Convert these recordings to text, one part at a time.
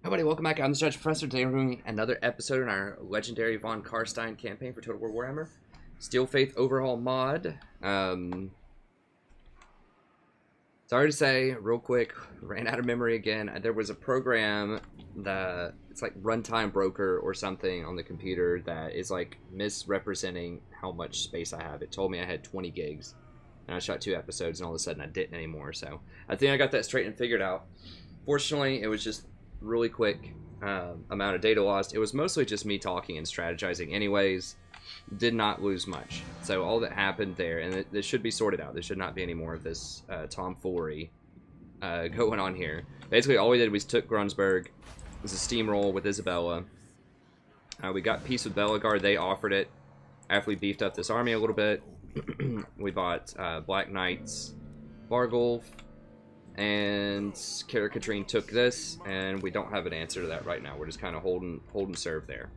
Everybody, welcome back. I'm the Judge Professor. Today we're doing another episode in our legendary Von Karstein campaign for Total War Warhammer. Steel Faith Overhaul mod. Sorry to say, real quick, ran out of memory again. There was a program that, it's like Runtime Broker or something on the computer that is like misrepresenting how much space I have. It told me I had 20 gigs, and I shot 2 episodes, and all of a sudden I didn't anymore. So I think I got that straight and figured out. Fortunately, it was just really quick amount of data lost. It was mostly just me talking and strategizing anyways. Did not lose much. So all that happened there, and this should be sorted out. There should not be any more of this tomfoolery going on here. Basically, all we did was took Grunsburg. It was a steamroll with Isabella. We got peace with Bellegarde. They offered it. After we beefed up this army a little bit, we bought Black Knights, Bargulf, and Caricatrine took this, and we don't have an answer to that right now. We're just kind of holding serve there.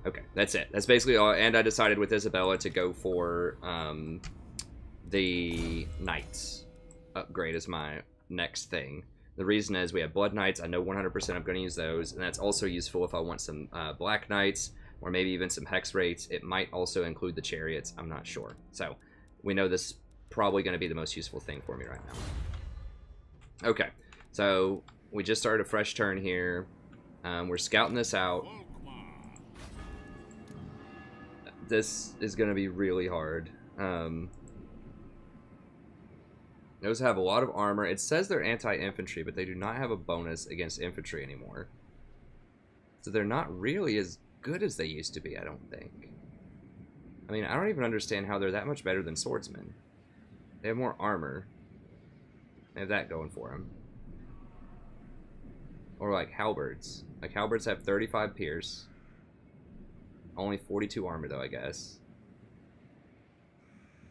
Okay, that's it. That's basically all. And I decided with Isabella to go for the Knights upgrade as my next thing. The reason is we have Blood Knights. I know 100% I'm going to use those, and that's also useful if I want some Black Knights, or maybe even some Hex Rates. It might also include the Chariots. I'm not sure. So we know this is probably going to be the most useful thing for me right now. Okay, so we just started a fresh turn here. We're scouting this out. This is going to be really hard. Those have a lot of armor. It says they're anti-infantry, but they do not have a bonus against infantry anymore. So they're not really as good as they used to be, I don't think. I mean, I don't even understand how they're that much better than swordsmen. They have more armor. They have that going for them. Or like halberds. Like halberds have 35 pierce. Only 42 armor though, I guess.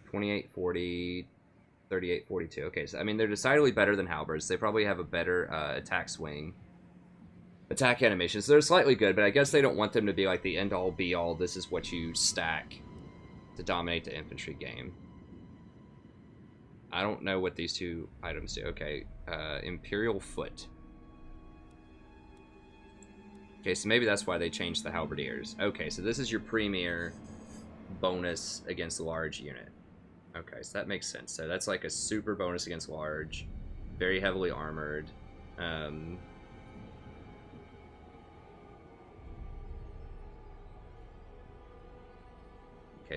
28, 40, 38, 42. Okay, so I mean they're decidedly better than halberds. They probably have a better attack swing. Attack animation. So they're slightly good, but I guess they don't want them to be like the end-all be-all. This is what you stack to dominate the infantry game. I don't know what these two items do. Okay, Imperial Foot. Okay, so maybe that's why they changed the halberdiers. Okay, so this is your premier bonus against large unit. Okay, so that makes sense. So that's like a super bonus against large, very heavily armored. Okay,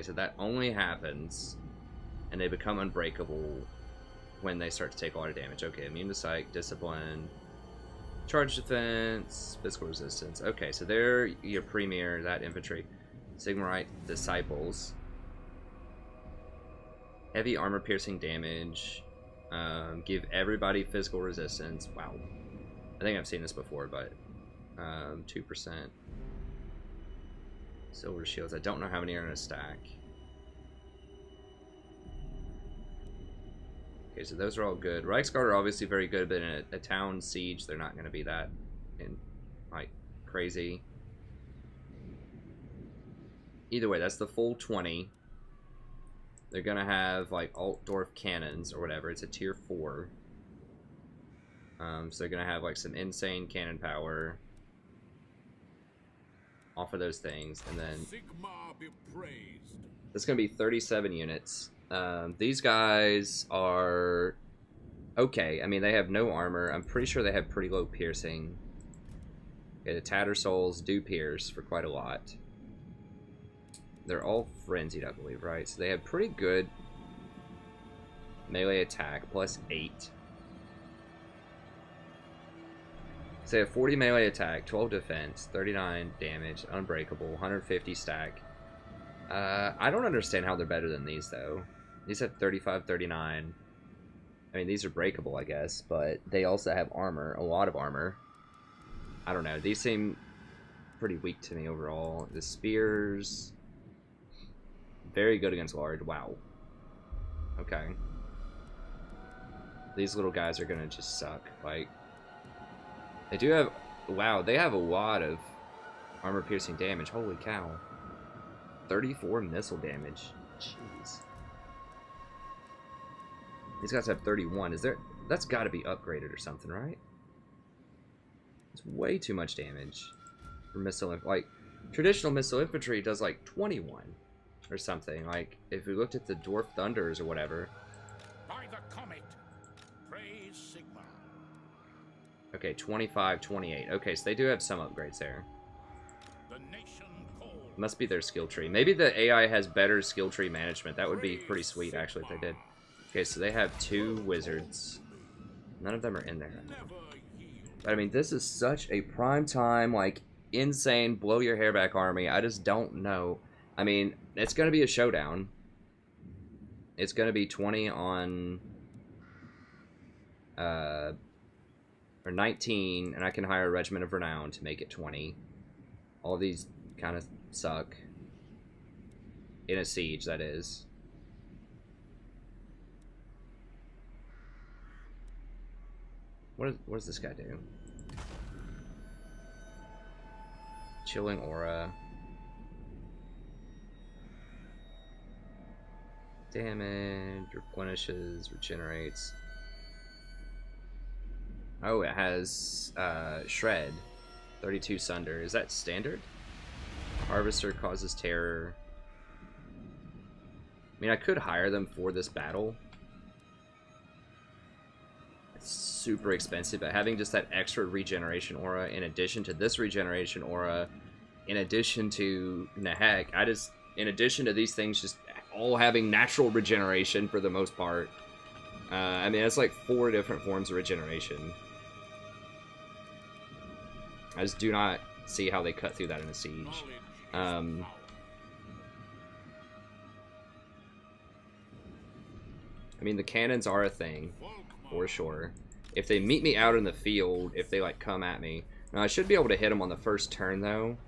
so that only happens, and they become unbreakable when they start to take a lot of damage. Okay, immune to psych, discipline, charge defense, physical resistance. Okay, so they're your premier, that infantry. Sigmarite disciples. Heavy armor piercing damage. Give everybody physical resistance. Wow. I think I've seen this before, but 2%. Silver shields. I don't know how many are in a stack. Okay, so those are all good. Reichsguard are obviously very good, but in a town siege, they're not going to be that like crazy. Either way, that's the full 20. They're going to have like Altdorf cannons or whatever. It's a tier 4. So they're going to have like some insane cannon power off of those things, and then it's going to be 37 units. These guys are okay. I mean, they have no armor. I'm pretty sure they have pretty low piercing. Okay, the Tattersouls do pierce for quite a lot. They're all frenzied, I believe, right? So they have pretty good melee attack, plus 8. So they have 40 melee attack, 12 defense, 39 damage, unbreakable, 150 stack. I don't understand how they're better than these, though. These have 35, 39. I mean, these are breakable, I guess, but they also have armor, a lot of armor. I don't know. These seem pretty weak to me overall. The spears, very good against large. Wow. Okay. These little guys are going to just suck. Like, they do have... Wow, they have a lot of armor-piercing damage. Holy cow. 34 missile damage. Jeez. These guys have 31. Is there... That's got to be upgraded or something, right? It's way too much damage for missile. Like, traditional missile infantry does like 21 or something. Like, if we looked at the Dwarf Thunders or whatever. By the comet, praise Sigma. Okay, 25, 28. Okay, so they do have some upgrades there. The nation calls. Must be their skill tree. Maybe the AI has better skill tree management. That would be pretty sweet, actually, if they did. Okay, so they have 2 wizards. None of them are in there. But, I mean, this is such a prime time, like, insane, blow your hair back army. I just don't know. I mean, it's going to be a showdown. It's going to be 20 on... or 19, and I can hire a Regiment of Renown to make it 20. All these kind of suck. In a siege, that is. What does this guy do? Chilling aura. Damage, replenishes, regenerates. Oh, it has Shred. 32 Sunder. Is that standard? Harvester causes terror. I mean, I could hire them for this battle. It's super expensive, but having just that extra regeneration aura in addition to this regeneration aura, in addition to Nahek, in addition to these things just all having natural regeneration for the most part. I mean, that's like 4 different forms of regeneration. I just do not see how they cut through that in a siege. I mean, the cannons are a thing, for sure. If they meet me out in the field, if they like come at me, now I should be able to hit them on the first turn though.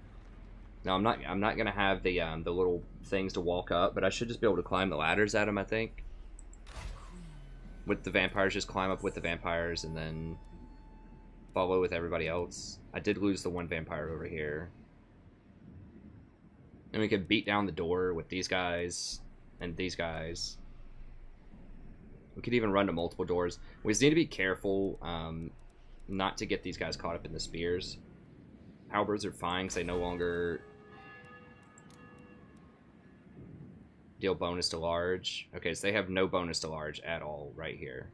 No, I'm not gonna have the little things to walk up, but I should just be able to climb the ladders at them, I think. With the vampires, just climb up with the vampires and then follow with everybody else. I did lose the one vampire over here. And we could beat down the door with these guys and these guys. We could even run to multiple doors. We just need to be careful not to get these guys caught up in the spears. Halberds are fine because they no longer deal bonus to large. Okay, so they have no bonus to large at all right here.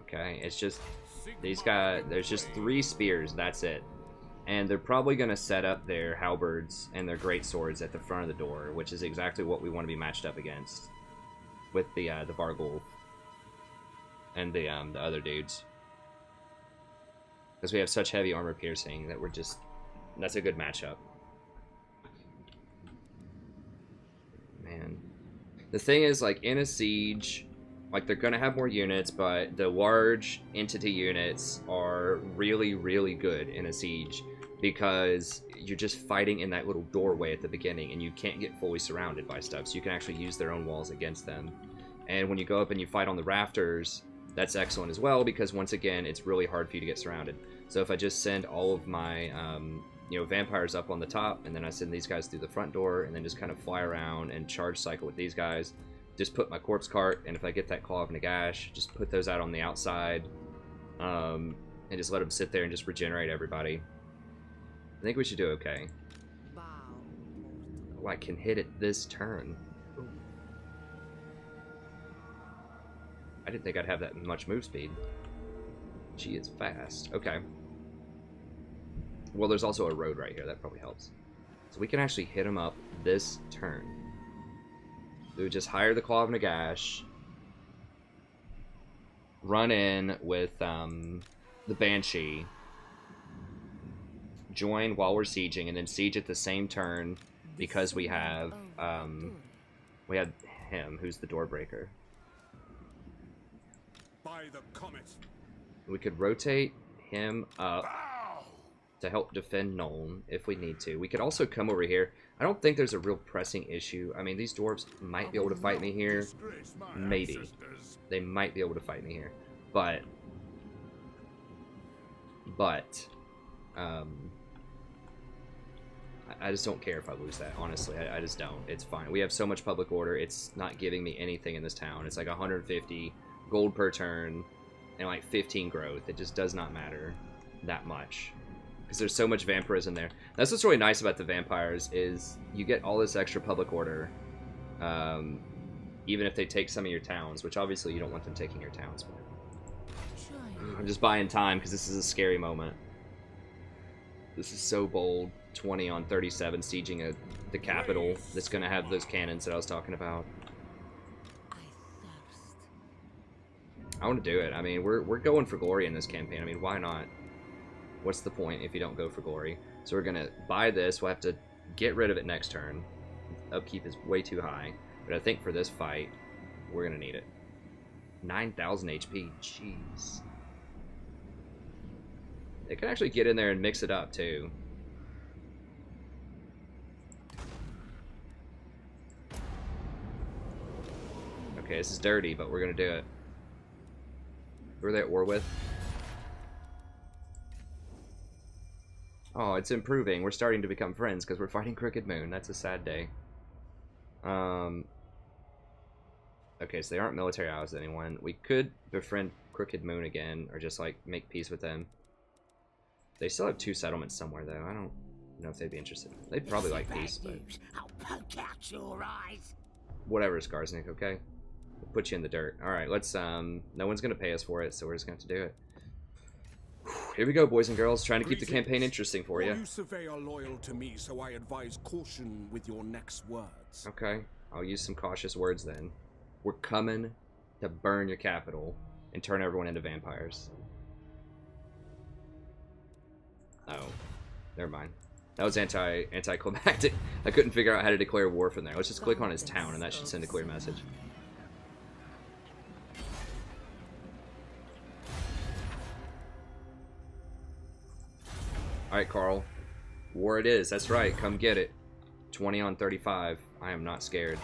Okay, it's just these guys. There's just 3 spears. That's it. And they're probably going to set up their halberds and their great swords at the front of the door, which is exactly what we want to be matched up against with the Vargulf and the other dudes. Because we have such heavy armor piercing that we're just... That's a good matchup. Man. The thing is, like, in a siege, like, they're going to have more units, but the large entity units are really, really good in a siege because you're just fighting in that little doorway at the beginning and you can't get fully surrounded by stuff, so you can actually use their own walls against them. And when you go up and you fight on the rafters, that's excellent as well because, once again, it's really hard for you to get surrounded. So if I just send all of my, vampires up on the top, and then I send these guys through the front door, and then just kind of fly around and charge cycle with these guys, just put my corpse cart, and if I get that Claw of Nagash, just put those out on the outside, and just let them sit there and just regenerate everybody. I think we should do okay. Oh, I can hit it this turn. Ooh. I didn't think I'd have that much move speed. She is fast. Okay. Well, there's also a road right here. That probably helps. So we can actually hit him up this turn. We would just hire the Claw of Nagash, run in with the Banshee, join while we're sieging, and then siege at the same turn because we have him, who's the Doorbreaker. By the comet. We could rotate him up to help defend Nuln if we need to. We could also come over here. I don't think there's a real pressing issue. I mean, these dwarves might be able to fight me here. Maybe. They might be able to fight me here. But I just don't care if I lose that, honestly. I just don't. It's fine. We have so much public order, it's not giving me anything in this town. It's like 150 gold per turn, and like 15 growth. It just does not matter that much because there's so much vampirism there. That's what's really nice about the vampires is you get all this extra public order, even if they take some of your towns, which obviously you don't want them taking your towns. But I'm just buying time because this is a scary moment. This is so bold. 20 on 37 sieging the capital that's going to have those cannons that I was talking about. I want to do it. I mean, we're going for glory in this campaign. I mean, why not? What's the point if you don't go for glory? So we're going to buy this. We'll have to get rid of it next turn. Upkeep is way too high. But I think for this fight, we're going to need it. 9,000 HP. Jeez. They can actually get in there and mix it up, too. Okay, this is dirty, but we're going to do it. Who are they at war with? Oh, it's improving. We're starting to become friends because we're fighting Crooked Moon. That's a sad day. Okay, so they aren't military allies with anyone. We could befriend Crooked Moon again, or just, like, make peace with them. They still have 2 settlements somewhere, though. I don't know if they'd be interested. They'd probably like peace, but... I'll poke out your eyes. Whatever, Skarsnik, okay? We'll put you in the dirt. Alright, let's, no one's gonna pay us for it, so we're just gonna have to do it. Here we go, boys and girls, trying to keep the campaign interesting for you. You survey are loyal to me, so I advise caution with your next words. Okay, I'll use some cautious words then. We're coming to burn your capital and turn everyone into vampires. Oh, never mind. That was anticlimactic. I couldn't figure out how to declare war from there. Let's just click on his town, and that should send a clear message. Alright, Carl. War it is. That's right. Come get it. 20 on 35. I am not scared.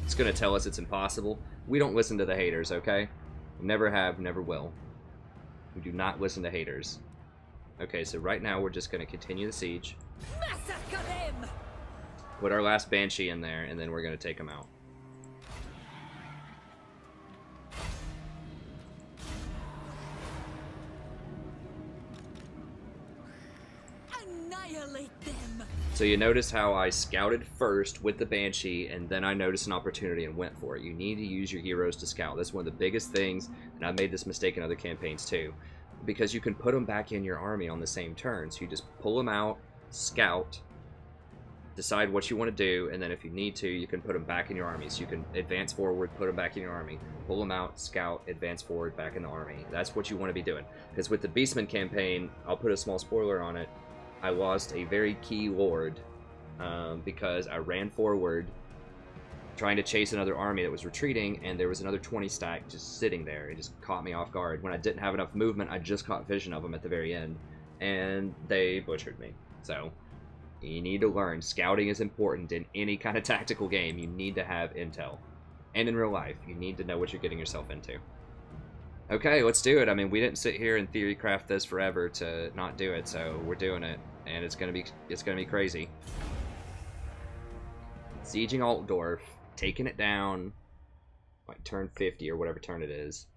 It's going to tell us it's impossible. We don't listen to the haters, okay? Never have, never will. We do not listen to haters. Okay, so right now we're just going to continue the siege. Massacre him! Put our last Banshee in there, and then we're going to take them out. Annihilate them! So you notice how I scouted first with the Banshee, and then I noticed an opportunity and went for it. You need to use your heroes to scout. That's one of the biggest things, and I've made this mistake in other campaigns too. Because you can put them back in your army on the same turn. So you just pull them out, scout, decide what you want to do, and then if you need to, you can put them back in your army. So you can advance forward, put them back in your army, pull them out, scout, advance forward, back in the army. That's what you want to be doing. Because with the Beastman campaign, I'll put a small spoiler on it, I lost a very key lord because I ran forward trying to chase another army that was retreating, and there was another 20 stack just sitting there. It just caught me off guard. When I didn't have enough movement, I just caught vision of them at the very end, and they butchered me. So, you need to learn. Scouting is important in any kind of tactical game. You need to have intel. And in real life, you need to know what you're getting yourself into. Okay, let's do it. I mean, we didn't sit here and theory craft this forever to not do it, so we're doing it, and it's gonna be crazy. Sieging Altdorf. Taking it down, like turn 50 or whatever turn it is.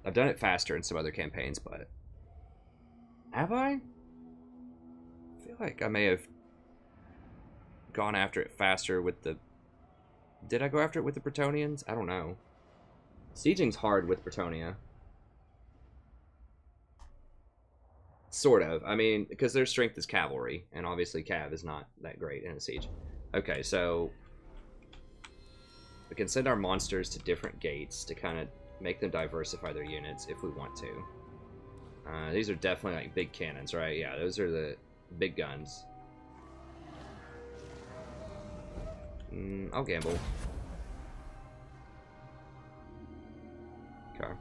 I've done it faster in some other campaigns, but... Have I? I feel like I may have gone after it faster with the... Did I go after it with the Bretonnians? I don't know. Sieging's hard with Bretonia. Sort of. I mean, because their strength is cavalry, and obviously cav is not that great in a siege. Okay, so we can send our monsters to different gates to kind of make them diversify their units if we want to. These are definitely like big cannons, right? Yeah, those are the big guns. I'll gamble. Okay.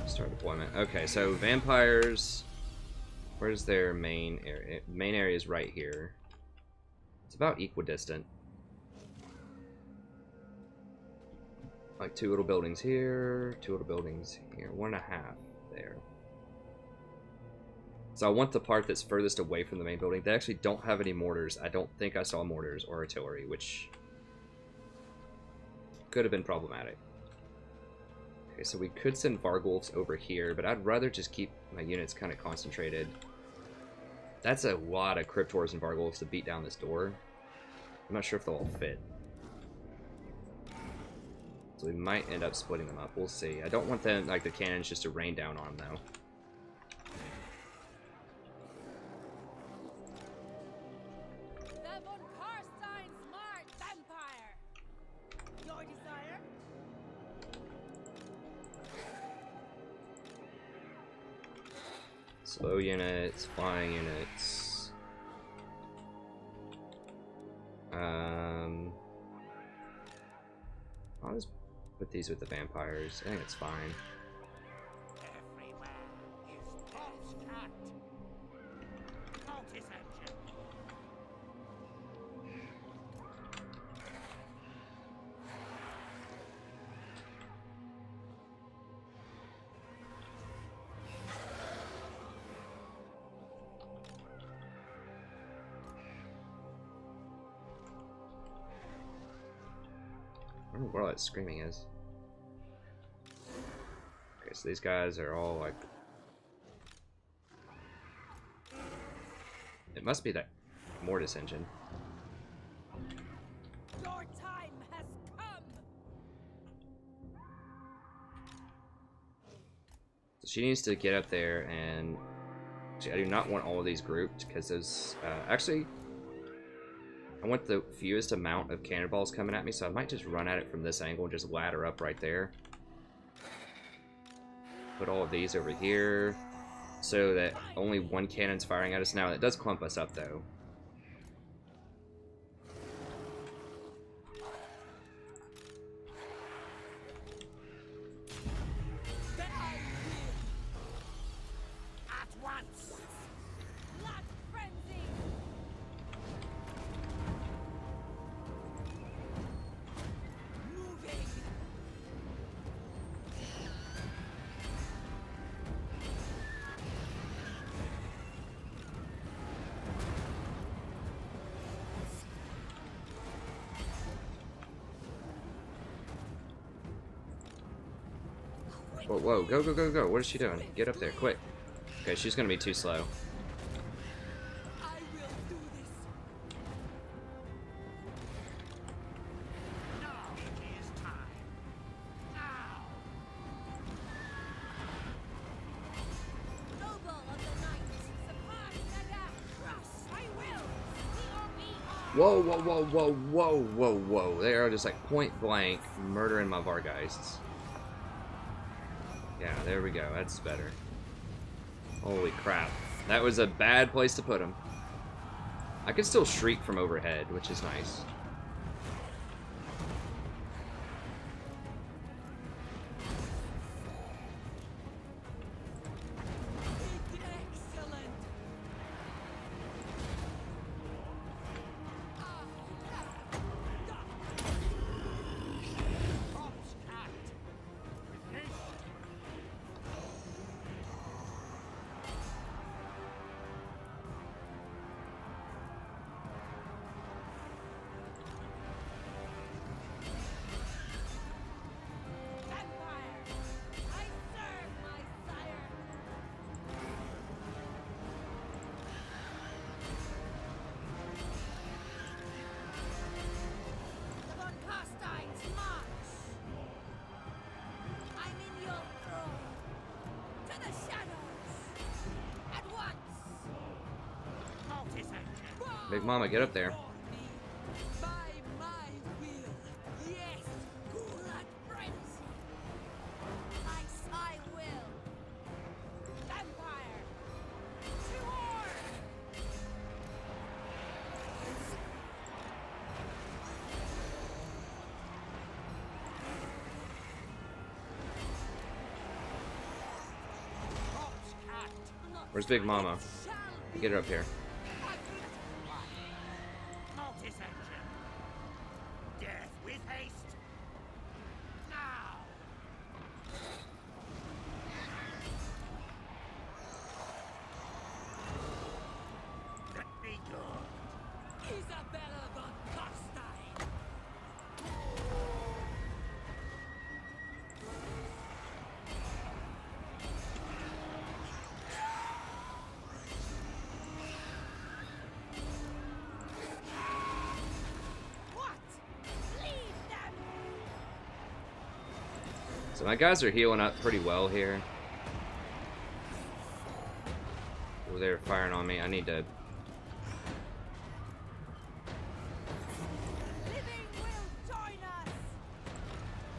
Start deployment. Okay, so vampires. Where's their main area? Main area is right here. It's about equidistant. Like 2 little buildings here, 2 little buildings here, 1.5 there. So I want the part that's furthest away from the main building. They actually don't have any mortars. I don't think I saw mortars or artillery, which could have been problematic. Okay, so we could send Vargulfs over here, but I'd rather just keep my units kind of concentrated. That's a lot of Cryptors and Vargulfs to beat down this door. I'm not sure if they'll all fit. So we might end up splitting them up. We'll see. I don't want them, like, the cannons just to rain down on them, though. The von Karstein's smart vampire. Your desire? Slow units, flying units. I'll just put these with the vampires. I think it's fine. Everywhere is false cat. Cultist engine. I don't know where all that screaming is. Okay, so these guys are all like... It must be that Mortis engine. Your time has come. So she needs to get up there and... Actually, I do not want all of these grouped because those... actually... I want the fewest amount of cannonballs coming at me, so I might just run at it from this angle and just ladder up right there. Put all of these over here, so that only one cannon's firing at us. Now, it does clump us up, though. At once. Blood frenzy. Moving. Whoa, whoa, go, go, go, go. What is she doing? Get up there, quick. Okay, she's gonna be too slow. I will do this. Now it is time. Now. Noble of the night. Supply Naga. Crush. I will. C-O-B-R. Whoa, whoa, whoa, whoa, whoa, whoa, whoa. They are just like point blank murdering my Vargeists. Yeah, there we go. That's better. Holy crap. That was a bad place to put him. I can still shriek from overhead, which is nice. Excellent. False cat. With haste. Vampire. I serve my sire. The von Karstein's march. I'm in your throne. To the shadows. At once. Cultist engine. Big Mama, get up there. By my will. Yes. Blood frenzy. I will. Vampire. To war. False cat. Where's Big Mama? Shall be Get her up here. Cultist engine. Death with haste. Now. Let me go. Isabella von Karstein. So my guys are healing up pretty well here. Oh, they're firing on me. I need to...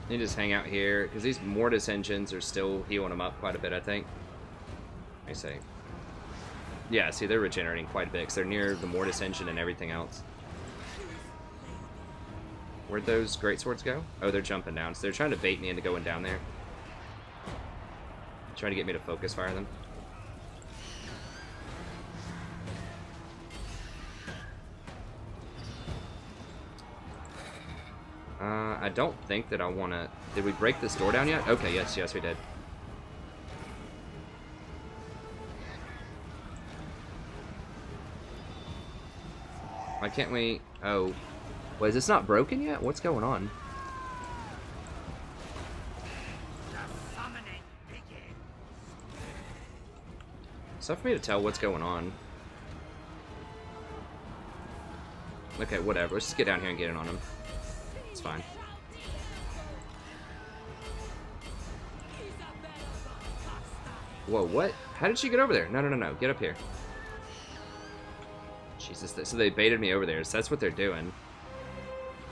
I need to just hang out here, because these Mortis engines are still healing them up quite a bit, I think. Let me see. Yeah, see, they're regenerating quite a bit, because they're near the Mortis engine and everything else. Where'd those greatswords go? Oh, they're jumping down, so they're trying to bait me into going down there. Trying to get me to focus fire them. I don't think that I want to... Did we break this door down yet? Okay, yes, we did. Why can't we... Oh. Wait, is this not broken yet? What's going on? It's tough for me to tell what's going on. Okay, whatever. Let's just get down here and get in on him. It's fine. Whoa, what? How did she get over there? No. Get up here. Jesus, so they baited me over there, so that's what they're doing.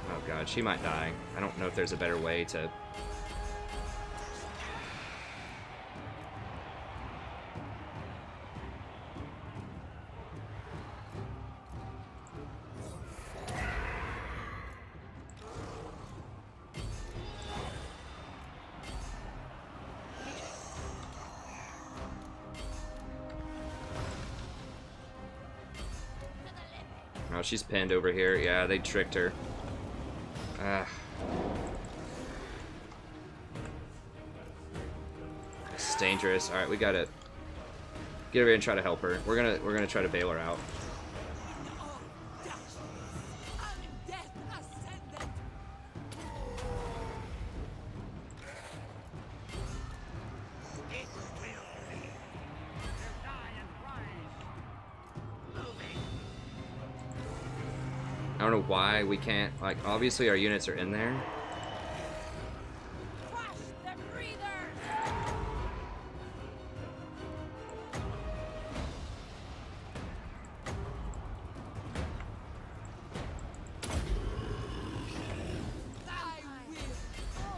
Oh god, she might die. I don't know if there's a better way to... Oh, she's pinned over here. Yeah, they tricked her. It's dangerous. All right, we gotta get over here and try to help her. We're gonna try to bail her out. I don't know why we can't, like, obviously our units are in there.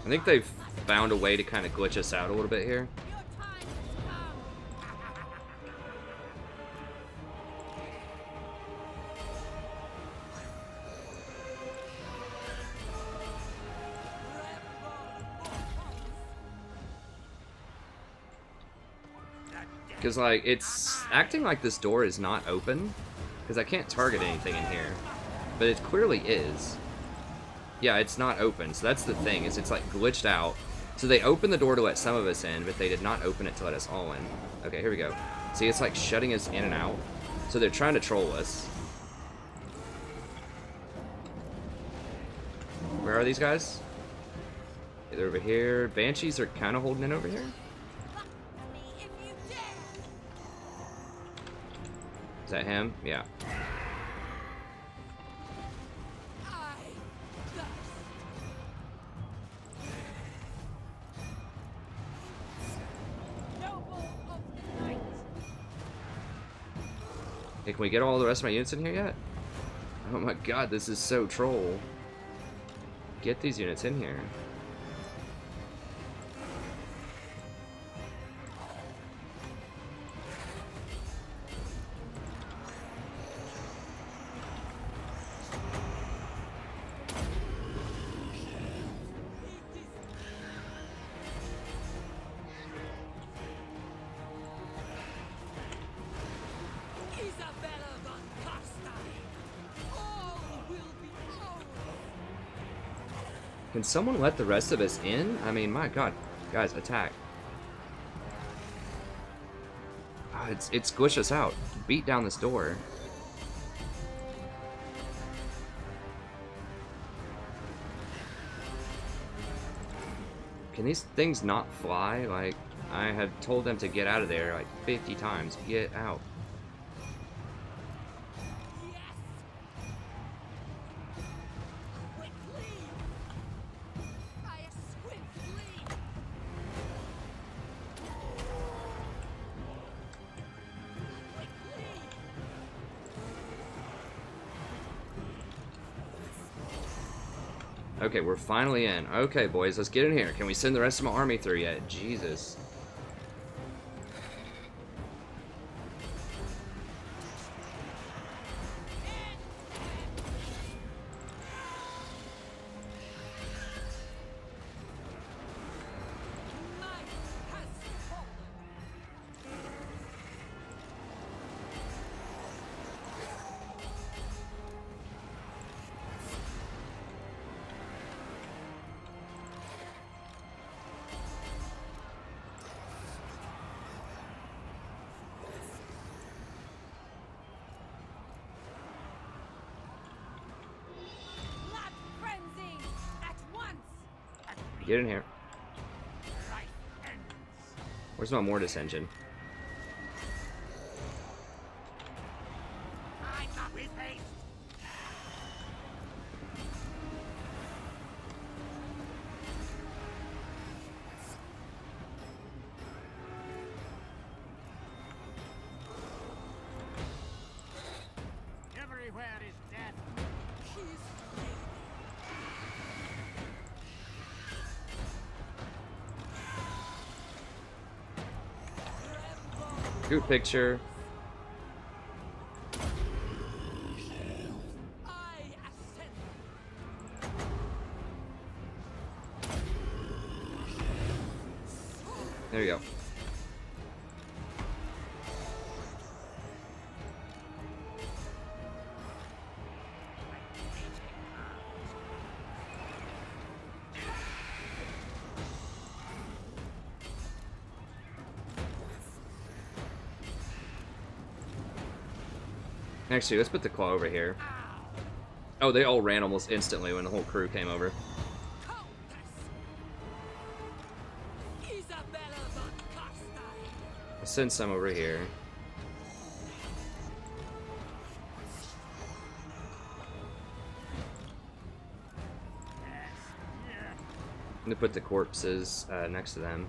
I think they've found a way to kind of glitch us out a little bit here. Because, like, it's acting like this door is not open. Because I can't target anything in here. But it clearly is. Yeah, it's not open. So that's the thing, is it's, like, glitched out. So they opened the door to let some of us in, but they did not open it to let us all in. Okay, here we go. See, it's, like, shutting us in and out. So they're trying to troll us. Where are these guys? Okay, they're over here. Banshees are kind of holding in over here. Is that him? Yeah. Hey, can we get all the rest of my units in here yet? Oh my god, this is so troll. Get these units in here. Can someone let the rest of us in? I mean, my god. Guys, attack. Oh, it's glitched us out. Beat down this door. Can these things not fly? Like, I had told them to get out of there like 50 times. Get out. Okay, we're finally in. Okay, boys, let's get in here. Can we send the rest of my army through yet? Jesus. Night has fallen. Blood frenzy at once. Get in here. Life ends. Where's my mortis engine? I'm not with haste. Everywhere is death. Good picture. I ascend. There you go. Actually, let's put the claw over here. Oh, they all ran almost instantly when the whole crew came over. Countess. Isabella von Carstein. I'll send some over here. I'm gonna put the corpses next to them.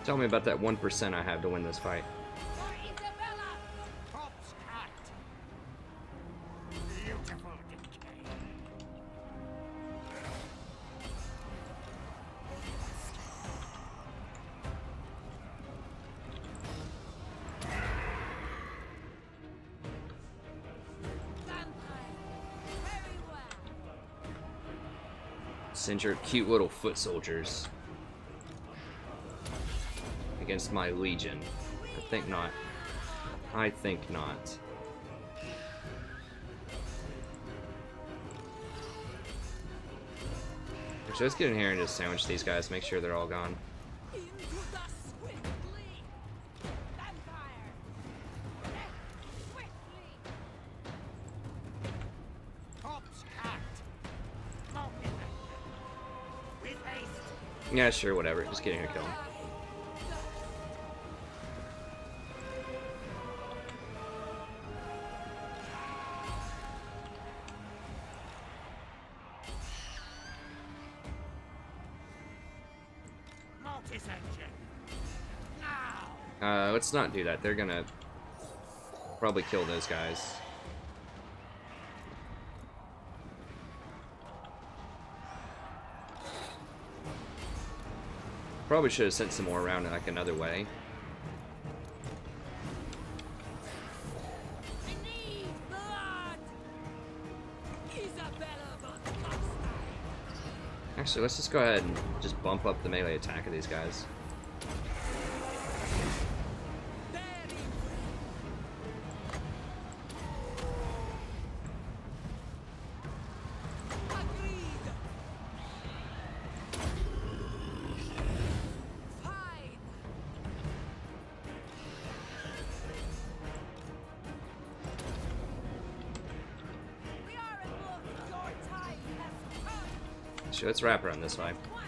Tell me about that 1% I have to win this fight. For Isabella. Corpse cut. Beautiful decay. Vampire. Very well. Send your cute little foot soldiers against my legion. I think not. I think not. So let's get in here and just sandwich these guys, make sure they're all gone. Into the swiftly. Vampire. Death swiftly. Corpse cut. Smoking. With haste. Yeah, sure, whatever. Just get in here and kill them. Mortis engine. Now. Let's not do that. They're gonna probably kill those guys. Probably should have sent some more around like another way. I need blood. Isabella von Carstein. Actually, let's just go ahead and just bump up the melee attack of these guys. Very well. Agreed. Fine. We are at war. Your time has come. Sure, let's wrap around this way. Once.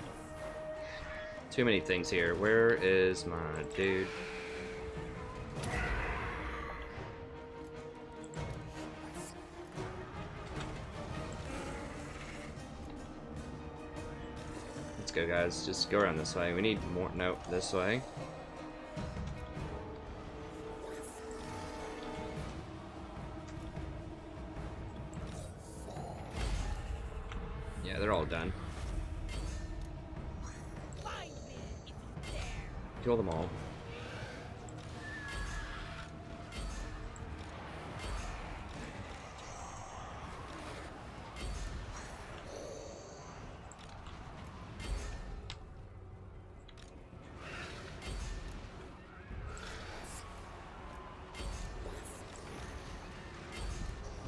Too many things here. Where is my dude? let's go, guys. Just go around this way. We need more. No, this way. Yeah, they're all done. Find me if you dare. Kill them all.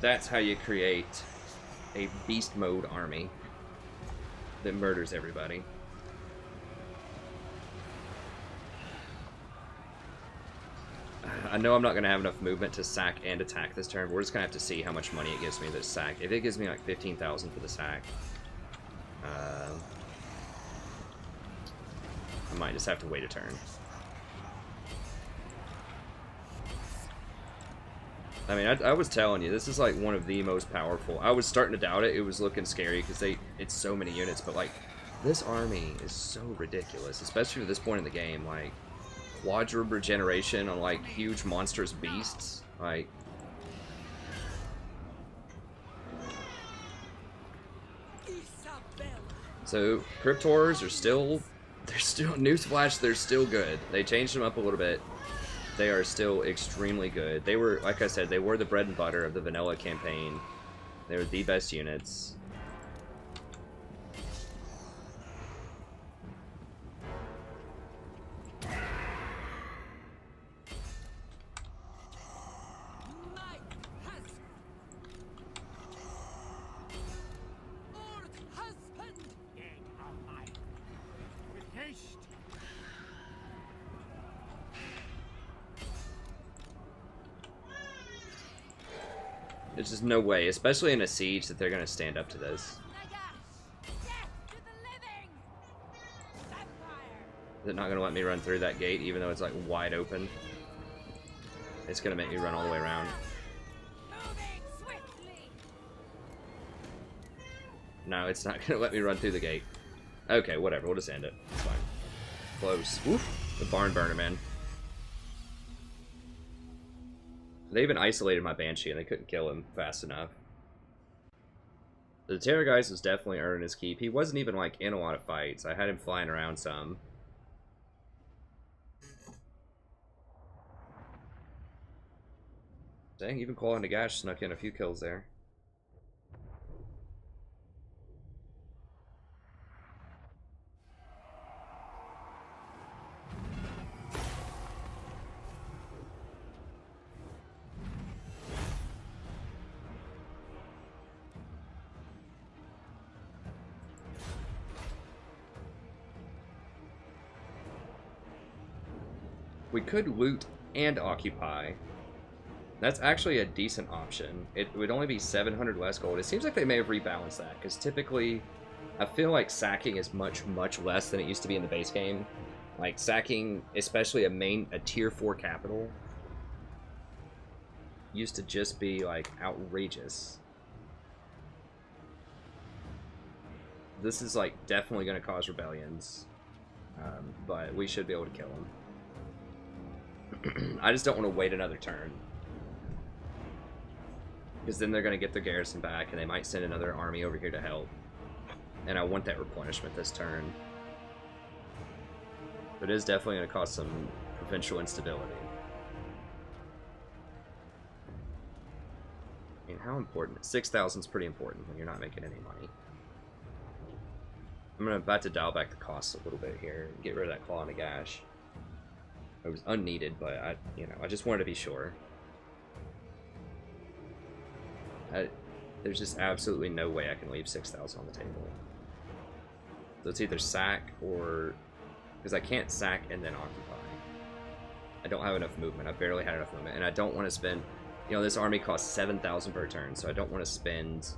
That's how you create a beast mode army that murders everybody. I know I'm not going to have enough movement to sack and attack this turn, but we're just going to have to see how much money it gives me this sack. If it gives me like 15,000 for the sack, I might just have to wait a turn. I mean, I was telling you, this is like one of the most powerful. I was starting to doubt it. It was looking scary because it's so many units, but like this army is so ridiculous, especially at this point in the game. Like quadruple regeneration on like huge monstrous beasts. Like Isabella. so, Cryptors are still newsflash, they're still good. They changed them up a little bit. They are still extremely good. They were, like I said, they were the bread and butter of the vanilla campaign. They were the best units. My husband. Lord husband. Dead are mine. With haste. There's just no way, especially in a siege, that they're going to stand up to this. Nagash. Death to the living. Vampire. They're not going to let me run through that gate, even though it's like wide open. It's going to make me run all the way around. Moving swiftly. No, it's not going to let me run through the gate. Okay, whatever, we'll just end it. It's fine. Close. Woof. The barn burner, man. They even isolated my Banshee and they couldn't kill him fast enough. The Terrorgeist was definitely earning his keep. He wasn't even like in a lot of fights. I had him flying around some. Dang, even Claw and Nagash snuck in a few kills there. We could loot and occupy. That's actually a decent option. It would only be 700 less gold. It seems like they may have rebalanced that, because typically, I feel like sacking is much, much less than it used to be in the base game. Like, sacking, especially a tier 4 capital, used to just be, like, outrageous. This is, like, definitely going to cause rebellions, but we should be able to kill them. I just don't want to wait another turn. Because then they're going to get their garrison back, and they might send another army over here to help. And I want that replenishment this turn. But it is definitely going to cause some provincial instability. I mean, how important? 6,000 is pretty important when you're not making any money. I'm about to dial back the costs a little bit here and get rid of that Claw and a Gash. It was unneeded, but I just wanted to be sure. There's just absolutely no way I can leave 6,000 on the table. So it's either sack or... Because I can't sack and then occupy. I don't have enough movement. I barely had enough movement. And I don't want to spend... You know, this army costs 7,000 per turn, so I don't want to spend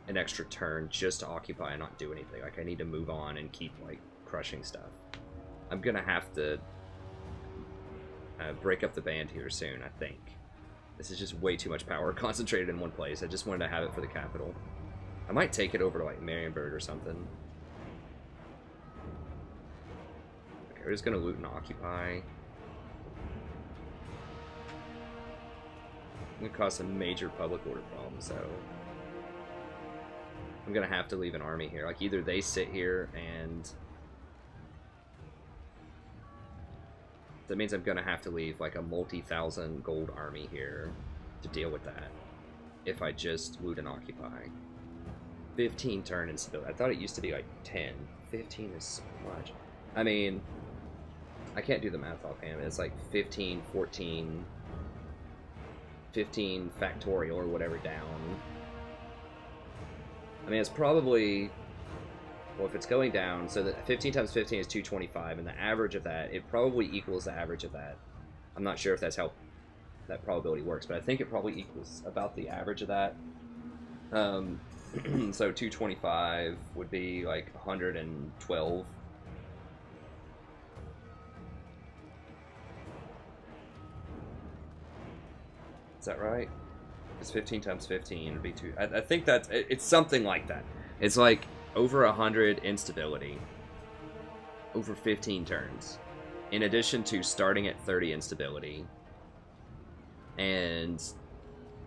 an extra turn just to occupy and not do anything. Like, I need to move on and keep, like, crushing stuff. I'm gonna have to break up the band here soon, I think. This is just way too much power concentrated in one place. I just wanted to have it for the capital. I might take it over to, like, Marienburg or something. We're just gonna loot and occupy. It's gonna cause some major public order problems, so I'm gonna have to leave an army here. Like, either they sit here and that means I'm gonna have to leave like a multi-thousand gold army here to deal with that if I just loot and occupy. 15 turn instability. I thought it used to be like 10. 15 is so much. I mean, I can't do the math offhand. It's like 15, 14, 15 factorial or whatever down. I mean, it's probably, well, if it's going down, so that 15 times 15 is 225, and the average of that, it probably equals the average of that. I'm not sure if that's how that probability works, but I think it probably equals about the average of that. So 225 would be like 112. Is that right? It's 15 times 15 would be 2. I think that's, it's something like that. It's like over 100 instability over 15 turns, in addition to starting at 30 instability and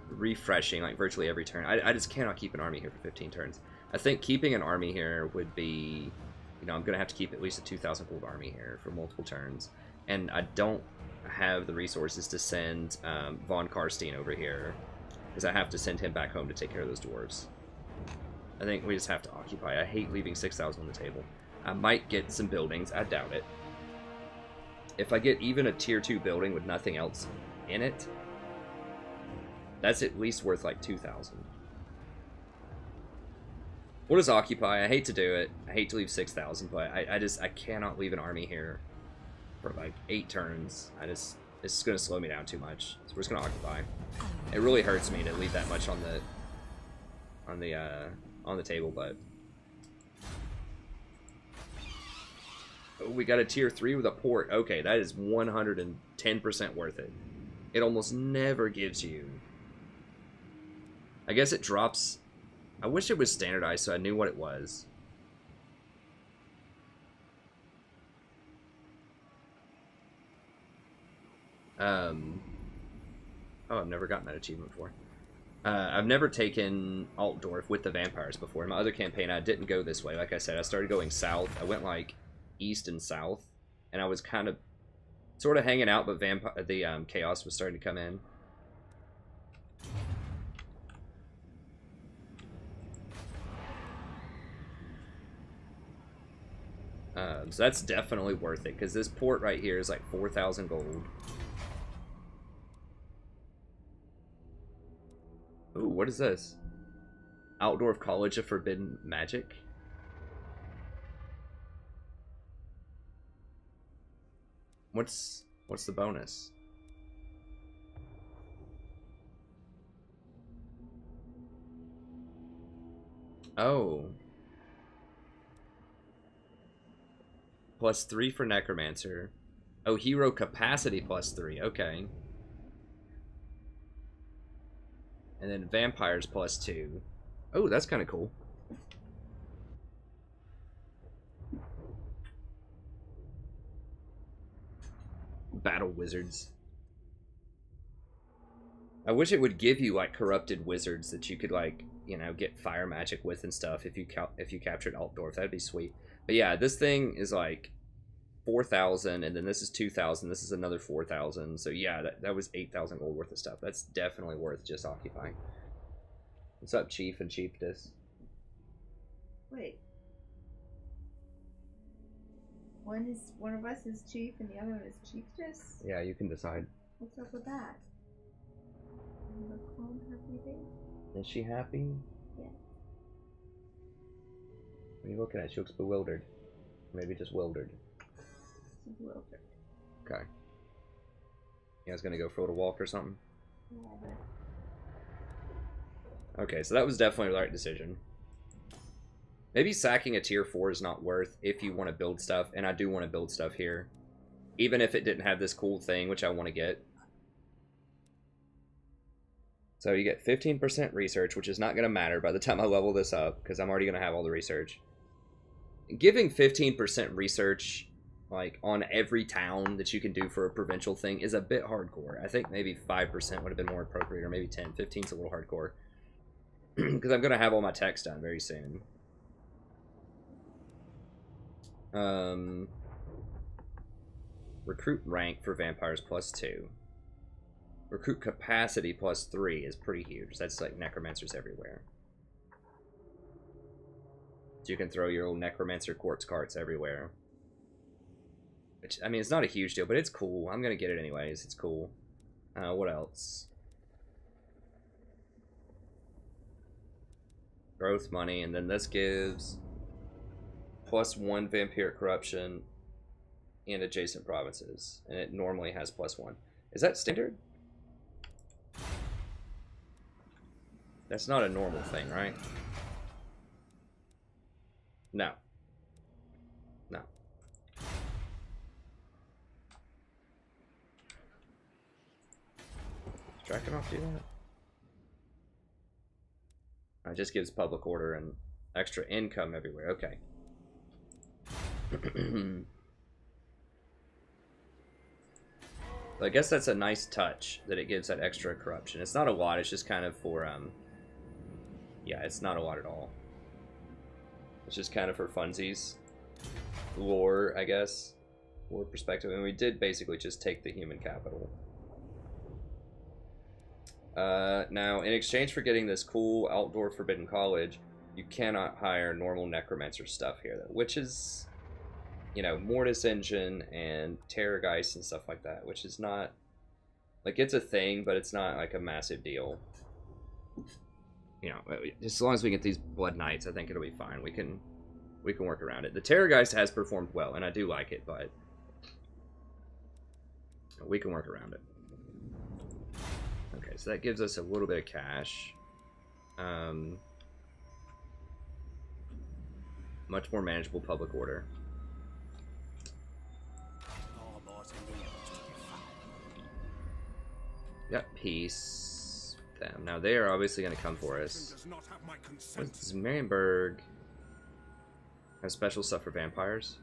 refreshing like virtually every turn. I just cannot keep an army here for 15 turns. I think keeping an army here would be, you know, I'm gonna have to keep at least a 2,000 gold army here for multiple turns, and I don't have the resources to send von Karstein over here, because I have to send him back home to take care of those dwarves. I think we just have to occupy. I hate leaving 6,000 on the table. I might get some buildings. I doubt it. If I get even a tier 2 building with nothing else in it, that's at least worth like 2,000. We'll just occupy. I hate to do it. I hate to leave 6,000, but I cannot leave an army here for like 8 turns. It's gonna slow me down too much. So we're just gonna occupy. It really hurts me to leave that much on the table, but oh, we got a tier 3 with a port. Okay, that is 110% worth it. It almost never gives you. I guess it drops. I wish it was standardized so I knew what it was. Oh, I've never gotten that achievement before. I've never taken Altdorf with the vampires before. In my other campaign, I didn't go this way. Like I said, I started going south. I went like east and south, and I was kind of sort of hanging out, but the chaos was starting to come in. So that's definitely worth it, because this port right here is like 4,000 gold. Ooh, what is this? Altdorf College of Forbidden Magic? What's the bonus? Oh. +3 for Necromancer. Oh, hero capacity +3. Okay. And then vampires +2. Oh, that's kind of cool. Battle wizards. I wish it would give you like corrupted wizards that you could like, you know, get fire magic with and stuff if you captured Altdorf. That'd be sweet. But yeah, this thing is like 4,000, and then this is 2,000. This is another 4,000. So yeah, that was 8,000 gold worth of stuff. That's definitely worth just occupying. What's up, Chief and Chiefess? Wait. One of us is chief and the other one is chiefess? Yeah, you can decide. What's up with that? The calm, happy day? Is she happy? Yeah. What are you looking at? She looks bewildered. Maybe just wildered. She's bewildered. Okay. You guys gonna go for a little walk or something? Yeah. Okay, so that was definitely the right decision. Maybe sacking a tier 4 is not worth if you want to build stuff, and I do want to build stuff here. Even if it didn't have this cool thing, which I want to get. So you get 15% research, which is not going to matter by the time I level this up, because I'm already going to have all the research. Giving 15% research like on every town that you can do for a provincial thing is a bit hardcore. I think maybe 5% would have been more appropriate, or maybe 10. 15's a little hardcore. Because I'm going to have all my techs done very soon. Recruit rank for vampires +2. Recruit capacity +3 is pretty huge. That's like necromancers everywhere. So you can throw your old necromancer quartz carts everywhere. Which, I mean, it's not a huge deal, but it's cool. I'm going to get it anyways. It's cool. What else? Growth money, and then this gives +1 vampiric corruption and adjacent provinces, and it normally has +1. Is that standard? That's not a normal thing, right? No. No. Does tracking off do that? It just gives public order and extra income everywhere. Okay. I guess that's a nice touch that it gives that extra corruption. It's not a lot, it's just kind of for, yeah, it's not a lot at all. It's just kind of for funsies. Lore, I guess. Lore perspective. And we did basically just take the human capital. Now, in exchange for getting this cool Altdorf Forbidden College, you cannot hire normal necromancer stuff here, which is, you know, Mortis Engine and Terrorgeist and stuff like that, which is not, like, it's a thing, but it's not, like, a massive deal. You know, as long as we get these Blood Knights, I think it'll be fine. We can work around it. The Terrorgeist has performed well, and I do like it, but we can work around it. Okay, so that gives us a little bit of cash. Much more manageable public order. Got peace with them. Now they are obviously going to come for us. Does Marienburg have special stuff for vampires?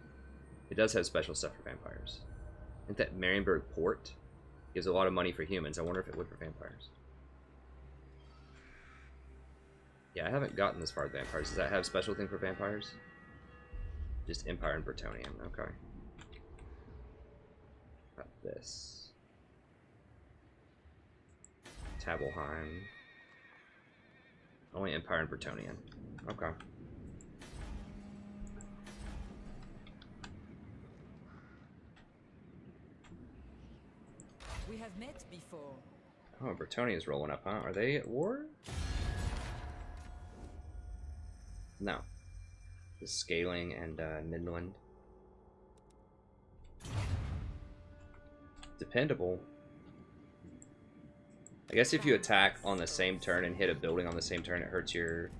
It does have special stuff for vampires. I think that Marienburg port gives a lot of money for humans. I wonder if it would for vampires. Yeah, I haven't gotten this far with vampires. Does that have special thing for vampires? Just Empire and Bretonnian. Okay. Got this. Tabelheim. Only Empire and Bretonnian. Okay. We have met before. Oh, Bretonnia's rolling up, huh? Are they at war? No. Just Scaling and Midland. Dependable. I guess if you attack on the same turn and hit a building on the same turn, it hurts your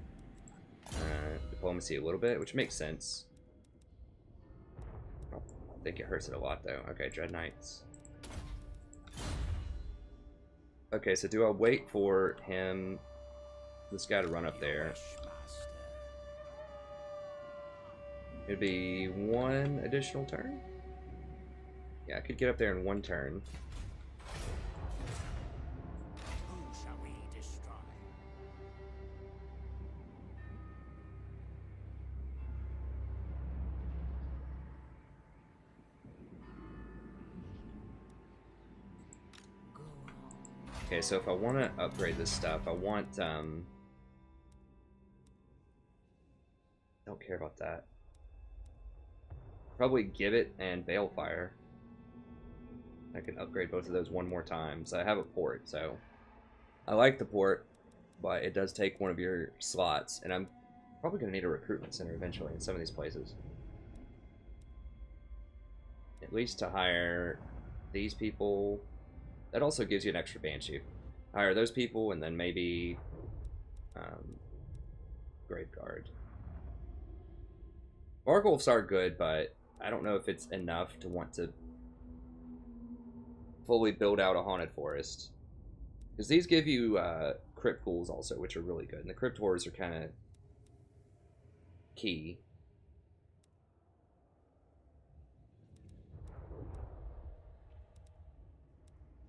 diplomacy a little bit, which makes sense. I think it hurts it a lot, though. Okay, Dread Knights. Okay, so do I wait for him, this guy, to run up there? It'd be one additional turn? Yeah, I could get up there in one turn. Who shall we destroy? Okay, so if I want to upgrade this stuff, I want, don't care about that. Probably Gibbet and Balefire. I can upgrade both of those one more time. So I have a port, so I like the port, but it does take one of your slots, and I'm probably going to need a recruitment center eventually in some of these places. At least to hire these people. That also gives you an extra Banshee. Hire those people, and then maybe Graveguard. Vargolfs are good, but I don't know if it's enough to want to fully build out a Haunted Forest. Because these give you Crypt Ghouls also, which are really good. And the Crypt Horrors are kind of key.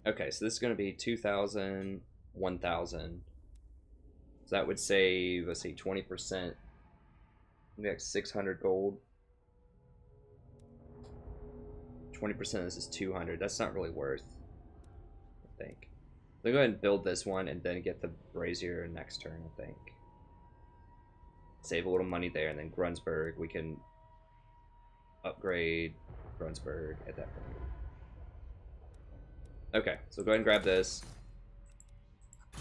Okay, so this is going to be 2,000, 1,000. So that would save, let's see, 20%. Maybe like 600 gold. 20% of this is 200. That's not really worth, I think. Let me go ahead and build this one and then get the brazier next turn, I think. Save a little money there, and then Grunsburg, we can upgrade Grunsburg at that point. Okay, so go ahead and grab this.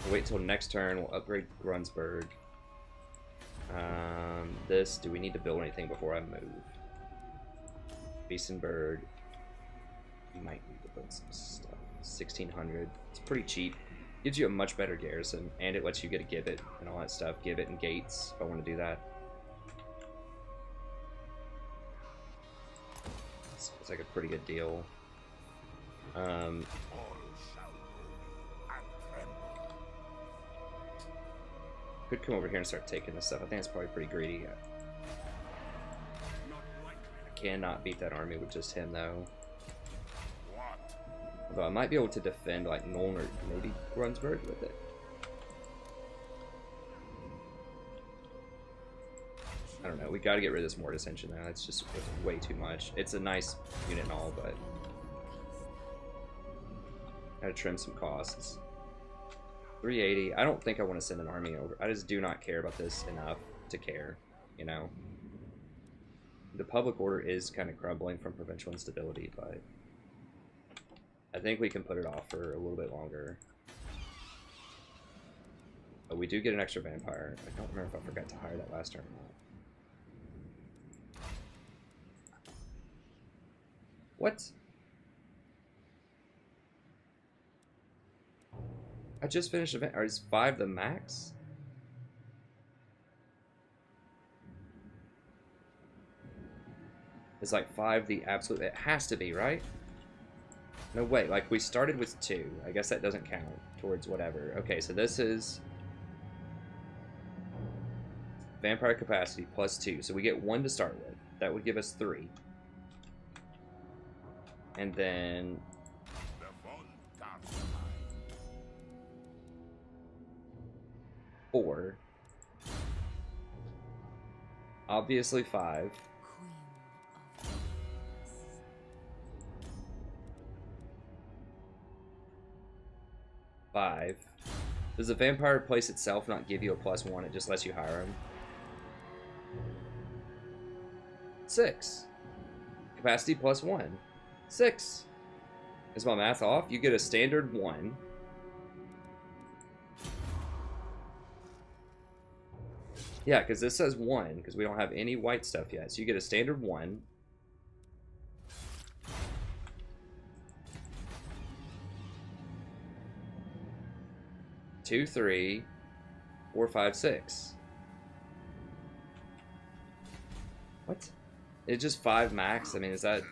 We'll wait until next turn. We'll upgrade Grunsburg. This, do we need to build anything before I move? Beesenberg. You might need to build some stuff. 1,600. It's pretty cheap. Gives you a much better garrison, and it lets you get a Gibbet and all that stuff. Gibbet and gates, if I want to do that. It's like a pretty good deal. Could come over here and start taking this stuff. I think it's probably pretty greedy. I cannot beat that army with just him, though. Although I might be able to defend, like, Nuln or maybe Grunsburg with it. I don't know. We got to get rid of this Mortis engine, though. It's just way too much. It's a nice unit and all, but gotta trim some costs. 380. I don't think I want to send an army over. I just do not care about this enough to care, you know. The public order is kind of crumbling from provincial instability, but I think we can put it off for a little bit longer. But we do get an extra vampire. I don't remember if I forgot to hire that last turn or not. What? I just finished event. Or is 5 the max? Is like 5 the absolute? It has to be, right? No way. Like we started with 2. I guess that doesn't count towards whatever. Okay, so this is vampire capacity plus 2. So we get 1 to start with. That would give us 3. And then 4. Obviously 5. 5. Does the vampire place itself not give you a +1? It just lets you hire him. 6. Capacity +1. 6. Is my math off? You get a standard 1. Yeah, because this says 1, because we don't have any white stuff yet. So you get a standard 1. Two, 3, 4, 5, 6. What? It's just 5 max? I mean, is that...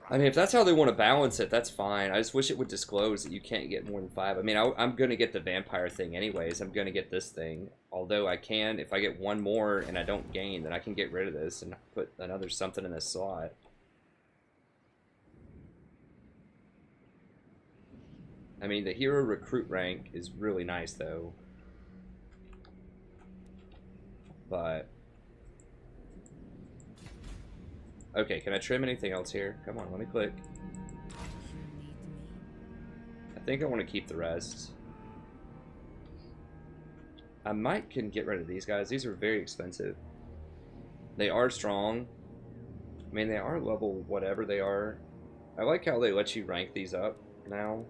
I mean, if that's how they want to balance it, that's fine. I just wish it would disclose that you can't get more than 5. I mean, I'm going to get the vampire thing anyways. I'm going to get this thing. Although I can, if I get 1 more and I don't gain, then I can get rid of this and put another something in this slot. I mean, the hero recruit rank is really nice, though. But... okay, can I trim anything else here? Come on, let me click. I think I want to keep the rest. I can get rid of these guys. These are very expensive. They are strong. I mean, they are level whatever they are. I like how they let you rank these up now.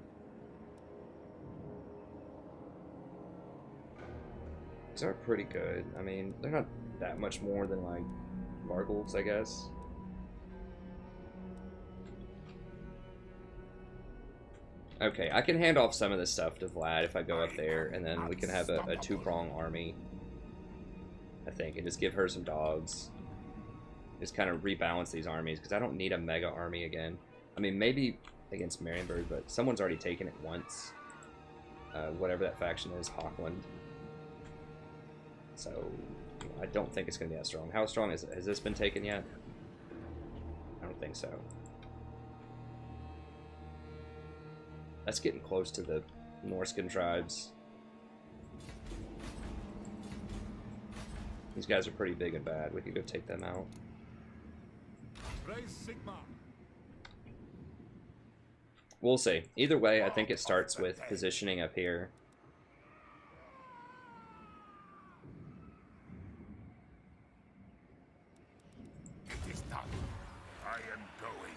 These are pretty good. I mean, they're not that much more than, like, Margles, I guess. Okay, I can hand off some of this stuff to Vlad if I go up there, and then we can have a 2-prong army, I think, and just give her some dogs. Just kind of rebalance these armies, because I don't need a mega army again. I mean, maybe against Marienburg, but someone's already taken it once. Whatever that faction is, Hochland. So I don't think it's going to be that strong. How strong is it? Has this been taken yet? I don't think so. That's getting close to the Norscan tribes. These guys are pretty big and bad. We could go take them out. Raise Sigma. We'll see. Either way, I think it starts with positioning up here. It is done. I am going.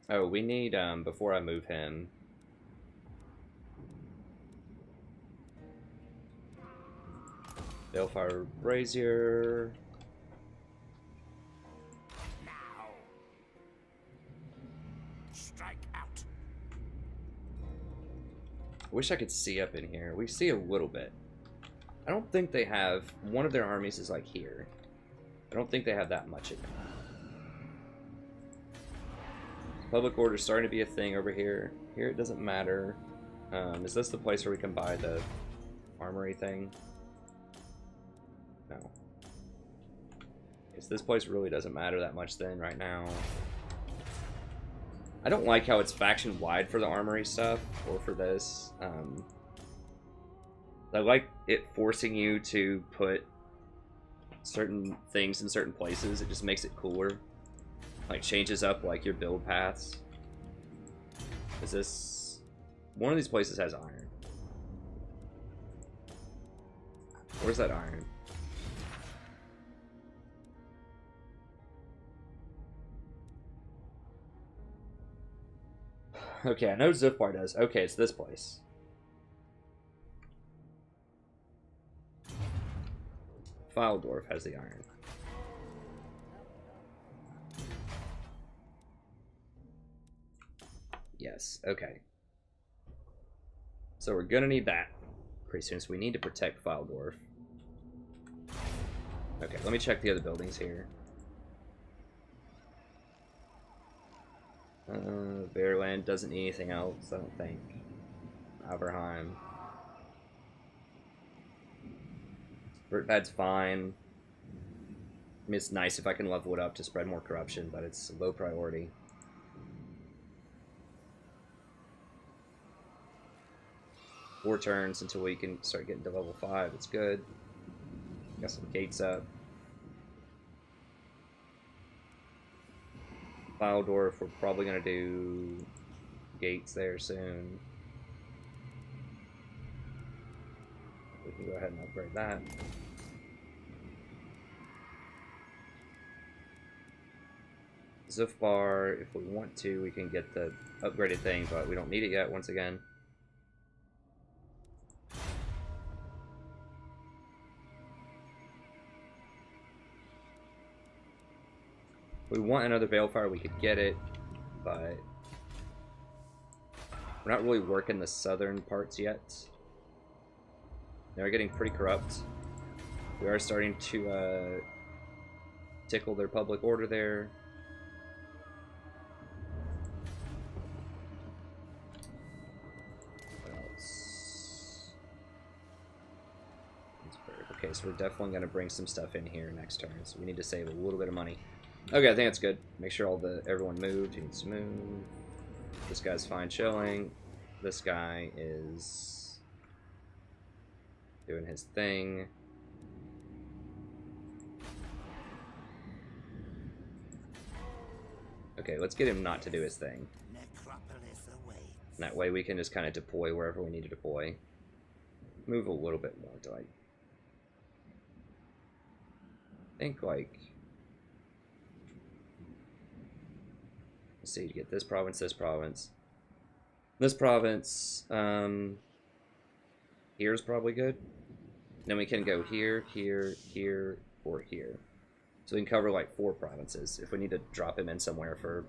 Oh, we need, before I move him... Balefire Brazier... Now. Strike out. I wish I could see up in here. We see a little bit. I don't think they have... One of their armies is like here. I don't think they have that much in them. Public order is starting to be a thing over here. Here it doesn't matter. Is this the place where we can buy the armory thing? No. Guess this place really doesn't matter that much then right now. I don't like how it's faction wide for the armory stuff or for this. I like it forcing you to put certain things in certain places. It just makes it cooler. Like changes up like your build paths. Is this one of these places has iron? Where's that iron? Okay, I know Zipwire does. Okay, it's this place. Altdorf has the iron. Yes, okay. So we're gonna need that pretty soon, so we need to protect Altdorf. Okay, let me check the other buildings here. Bearland doesn't need anything else, I don't think. Aberheim. Bertpad's fine. I mean, it's nice if I can level it up to spread more corruption, but it's low priority. 4 turns until we can start getting to level 5. It's good. Got some gates up. Altdorf, we're probably going to do gates there soon. We can go ahead and upgrade that. Zufbar, if we want to, we can get the upgraded thing, but we don't need it yet, once again. If we want another Balefire, we could get it, but we're not really working the southern parts yet. They're getting pretty corrupt. We are starting to tickle their public order there. What else? Okay, so we're definitely going to bring some stuff in here next turn, so we need to save a little bit of money. Okay, I think that's good. Make sure everyone moved. He needs to move. This guy's fine chilling. This guy is doing his thing. Okay, let's get him not to do his thing. And that way we can just kind of deploy wherever we need to deploy. Move a little bit more to like... I think like... Let's see, to get this province, this province. This province, here's probably good. Then we can go here, here, here, or here. So we can cover like 4 provinces if we need to drop him in somewhere for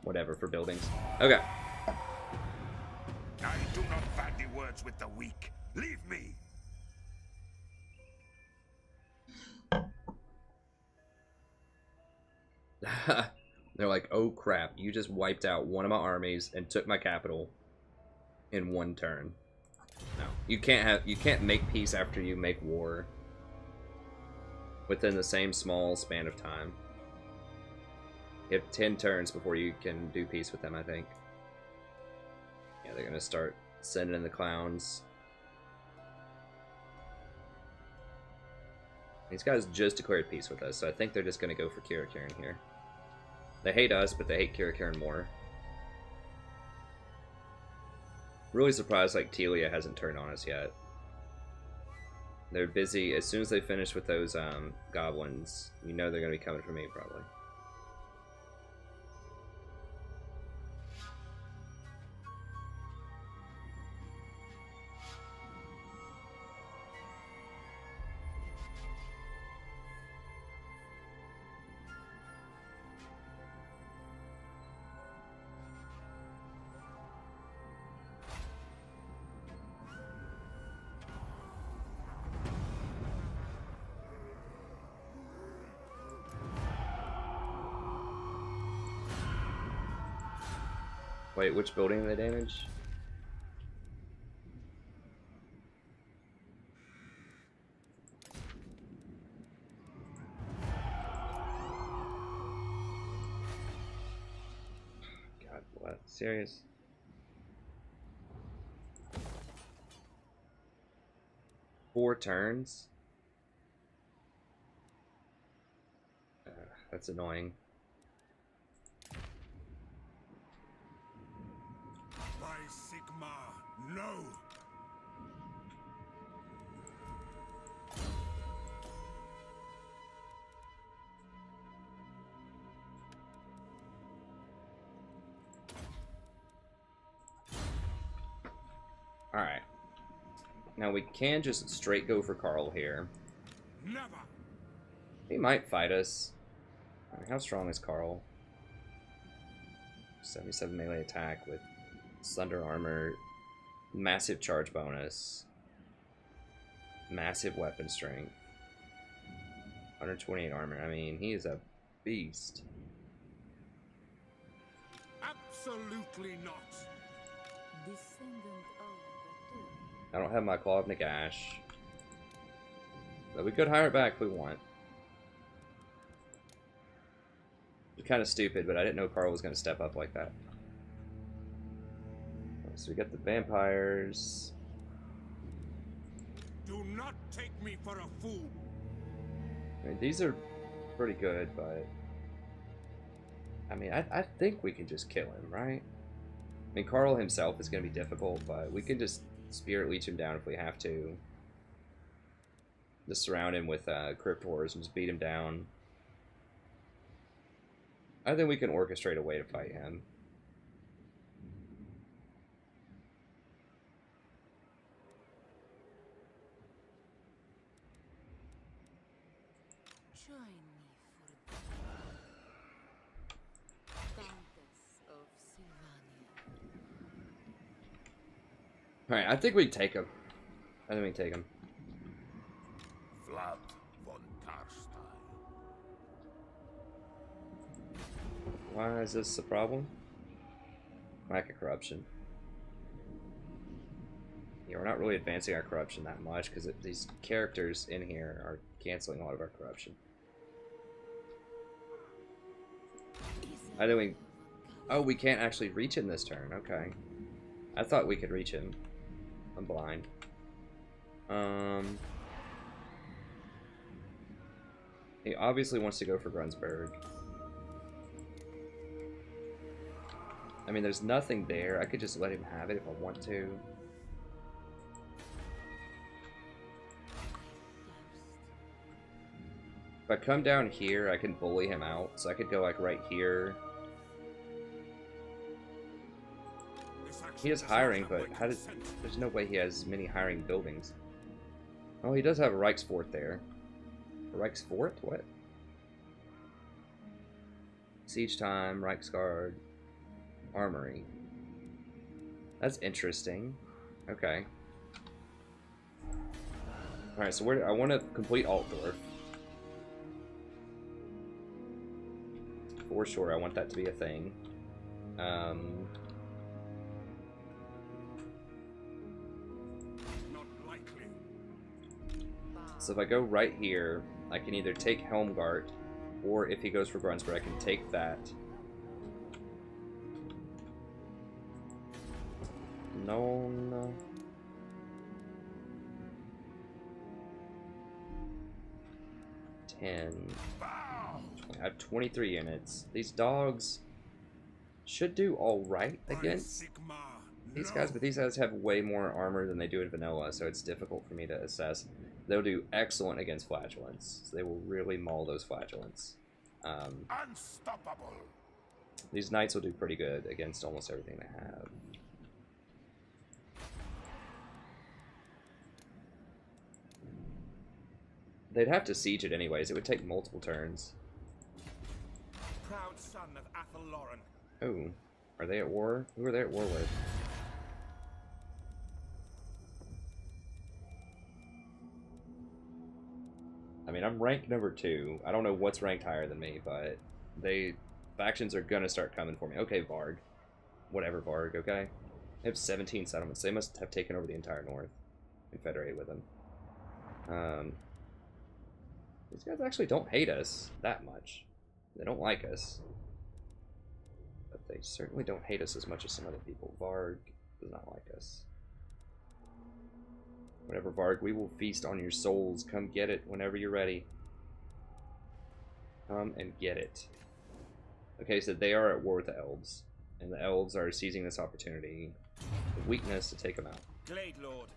whatever, for buildings. Okay. I do not bandy words with the weak. Leave me. They're like, oh crap, you just wiped out one of my armies and took my capital in one turn. No, you can't make peace after you make war within the same small span of time. You have 10 turns before you can do peace with them, I think. Yeah, they're gonna start sending in the clowns. These guys just declared peace with us, so I think they're just gonna go for Kira Karen here. They hate us, but they hate Kira Karen more. Really surprised like Telia hasn't turned on us yet. They're busy. As soon as they finish with those goblins, you know they're gonna be coming for me probably. Wait, which building did they damage? God, what? Serious? Four turns? That's annoying. Sigma, no! Alright. Now we can just straight go for Carl here. Never! He might fight us. I mean, how strong is Carl? 77 melee attack with Thunder armor, massive charge bonus, massive weapon strength, 128 armor. I mean, he is a beast. Absolutely not. I don't have my Claw of Nagash, but we could hire it back if we want. It's kind of stupid, but I didn't know Carl was going to step up like that. So we got the vampires. Do not take me for a fool. I mean, these are pretty good, but I mean, I think we can just kill him, right? I mean, Carl himself is going to be difficult, but we can just Spirit Leech him down if we have to. Just surround him with Crypt Horrors and just beat him down. I think we can orchestrate a way to fight him. Alright, I think we take him. I think we take him. Vlad von Karstein. Why is this a problem? Lack of corruption. Yeah, we're not really advancing our corruption that much because these characters in here are canceling a lot of our corruption. I think we... Oh, we can't actually reach him this turn. Okay. I thought we could reach him. I'm blind. He obviously wants to go for Grunsberg. I mean, there's nothing there. I could just let him have it if I want to. If I come down here, I can bully him out. So I could go like right here. He is hiring, but there's no way he has many hiring buildings. Oh, he does have a Reichsfort there. A Reichsfort? What? Siege time, Reichsguard, Armory. That's interesting. Okay. Alright, so I want to complete Altdorf. for sure. I want that to be a thing. Not likely. So if I go right here, I can either take Helmgart, or if he goes for Grunsberg, I can take that. No, no. I have 23 units. These dogs should do alright against these guys, but these guys have way more armor than they do in vanilla, so it's difficult for me to assess. They'll do excellent against flatulence. So they will really maul those flatulence. Unstoppable. These knights will do pretty good against almost everything they have. They'd have to siege it anyways. It would take multiple turns. Proud son of Athel Lauren. Oh, are they at war? Who are they at war with? I mean, I'm ranked number 2. I don't know what's ranked higher than me, but factions are gonna start coming for me. Okay, Varg. Whatever, Varg, okay? They have 17 settlements. They must have taken over the entire north. Confederate with them. These guys actually don't hate us that much. They don't like us. But they certainly don't hate us as much as some other people. Varg does not like us. Whatever, Varg, we will feast on your souls. Come get it whenever you're ready. Come and get it. Okay, so they are at war with the elves. And the elves are seizing this opportunity, the weakness, to take them out. Glade Lord.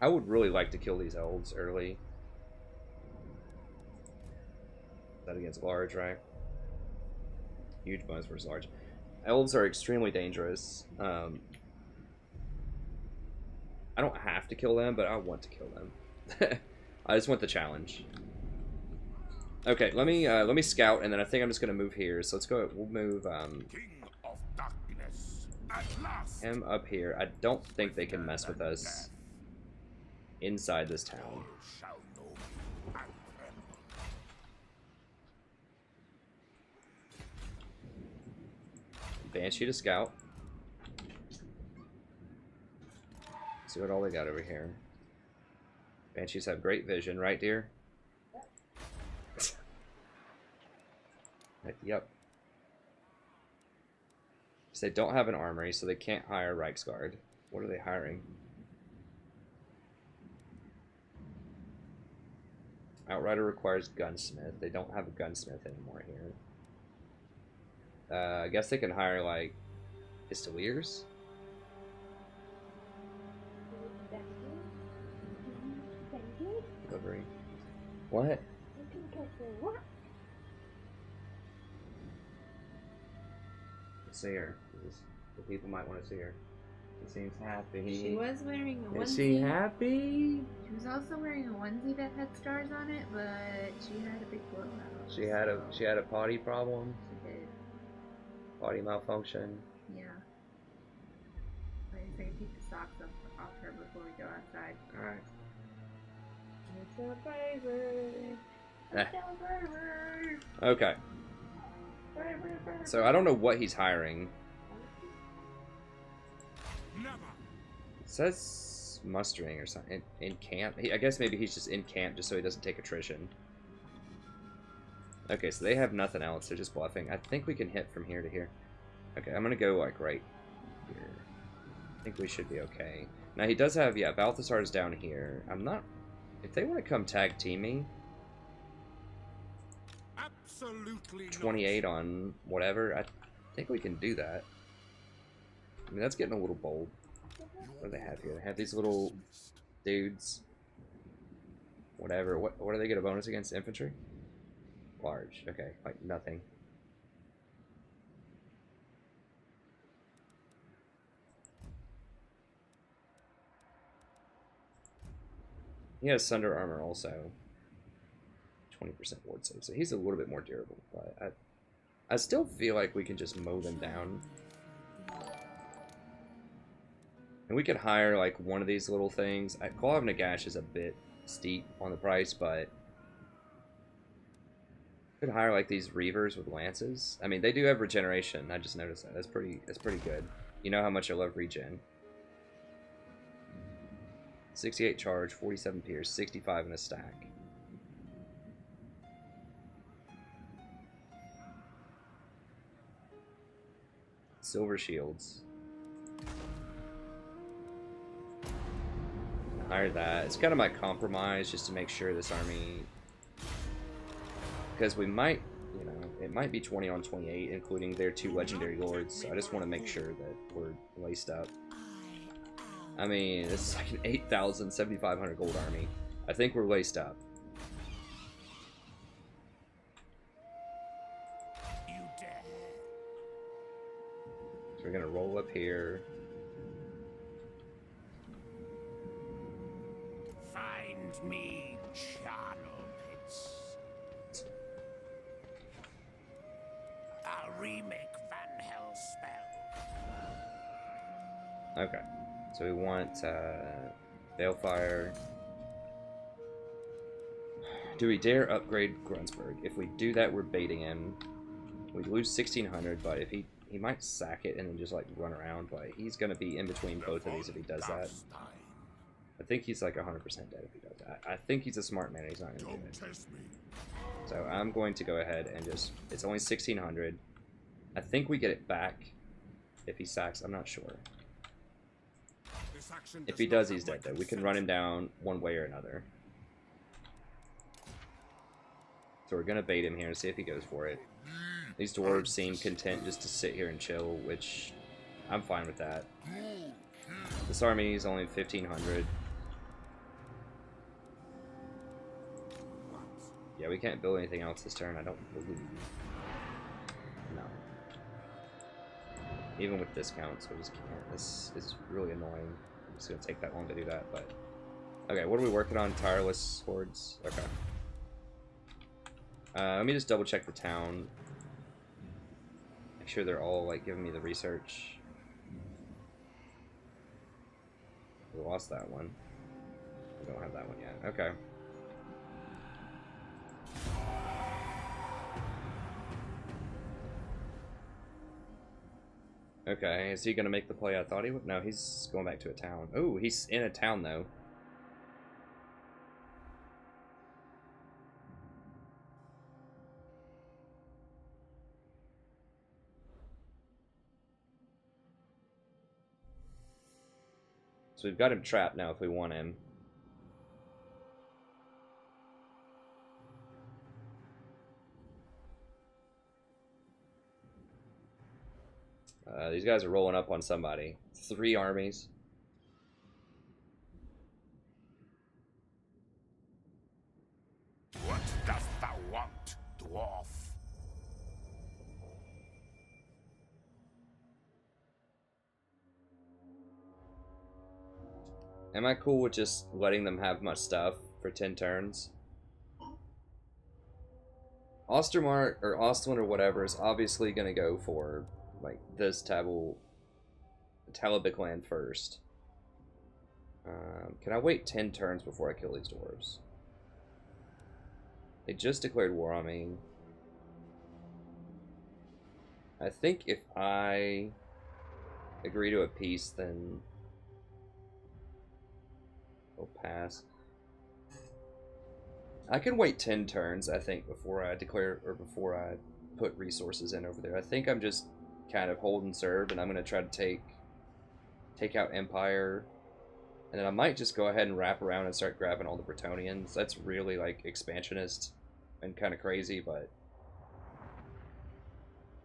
I would really like to kill these elves early. Is that against large, right? Huge bonus versus large. Elves are extremely dangerous. I don't have to kill them, but I want to kill them. I just want the challenge. Okay, let me scout, and then I think I'm just gonna move here. So let's go. We'll move King of darkness. At last. him up here. I don't think they can mess with us inside this town. All shall know and tremble. Banshee to scout. See what all they got over here. Banshees have great vision, right, dear? Yep. So they don't have an armory, so they can't hire Reichsguard. What are they hiring? Outrider requires gunsmith. They don't have a gunsmith anymore here. I guess they can hire, like, pistoliers? Delivery. What? Let's see her. The people might want to see her. She seems happy. She was wearing a onesie. Is she happy? She was also wearing a onesie that had stars on it, but she had a big blowout. She had a potty problem. She did. Potty malfunction. Yeah. I just gotta take the socks off her before we go outside. Alright. It's a baby. It's a baby. Okay. So I don't know what he's hiring. Never. It says mustering or something. In camp? I guess maybe he's just in camp just so he doesn't take attrition. Okay, so they have nothing else. They're just bluffing. I think we can hit from here to here. Okay, I'm going to go like right here. I think we should be okay. Now he does have, yeah, Balthasar's down here. I'm not... If they want to come tag team me... Absolutely 28 on whatever, I think we can do that. I mean, that's getting a little bold. What do they have here? They have these little dudes. Whatever. What do they get a bonus against? Infantry? Large. Okay, like nothing. He has Sunder Armor also. 20% ward save, so he's a little bit more durable, but I still feel like we can just mow them down. And we could hire like one of these little things. Claw of Nagash is a bit steep on the price, but Could hire like these reavers with lances. I mean, they do have regeneration. I just noticed that. That's pretty good. You know how much I love regen. 68 charge, 47 pierce, 65 in a stack. Silver shields. Hire that. It's kind of my compromise just to make sure this army, because we might, you know, it might be 20 on 28, including their 2 legendary lords. So I just want to make sure that we're laced up. I mean, this is like an 8,000, 7,500 gold army. I think we're laced up. So we're gonna roll up here. Find me charnel pits. I'll remake Van Hell's spell. Okay. So we want Balefire. Do we dare upgrade Grunsberg? If we do that, we're baiting him. We lose 1,600, but if he might sack it and then just like run around, but he's gonna be in between both of these if he does that. I think he's like 100% dead if he does that. I think he's a smart man. He's not gonna do it. So I'm going to go ahead and just. It's only 1,600. I think we get it back if he sacks. I'm not sure. If he does, he's dead though. We can run him down one way or another. So we're gonna bait him here and see if he goes for it. These dwarves seem content just to sit here and chill, which I'm fine with that. This army is only 1,500. Yeah, we can't build anything else this turn, I don't believe. No. Even with discounts, we just can't. This is really annoying. It's gonna take that long to do that, but okay. What are we working on? Tireless hordes. Okay. Let me just double check the town. Make sure they're all like giving me the research. We lost that one. We don't have that one yet. Okay. Okay, is he gonna make the play I thought he would? No, he's going back to a town. Oh, he's in a town though. So we've got him trapped now if we want him. These guys are rolling up on somebody. 3 armies. What dost thou want, dwarf? Am I cool with just letting them have much stuff for 10 turns? Ostermark or Ostland or whatever is obviously going to go for like this Talabik land first. Can I wait 10 turns before I kill these dwarves? They just declared war on me. I think if I agree to a peace, then I'll pass. I can wait 10 turns, I think, before I declare or before I put resources in over there. I think I'm just kind of hold and serve, and I'm going to try to take out Empire, and then I might just go ahead and wrap around and start grabbing all the Bretonnians. That's really like expansionist and kind of crazy, but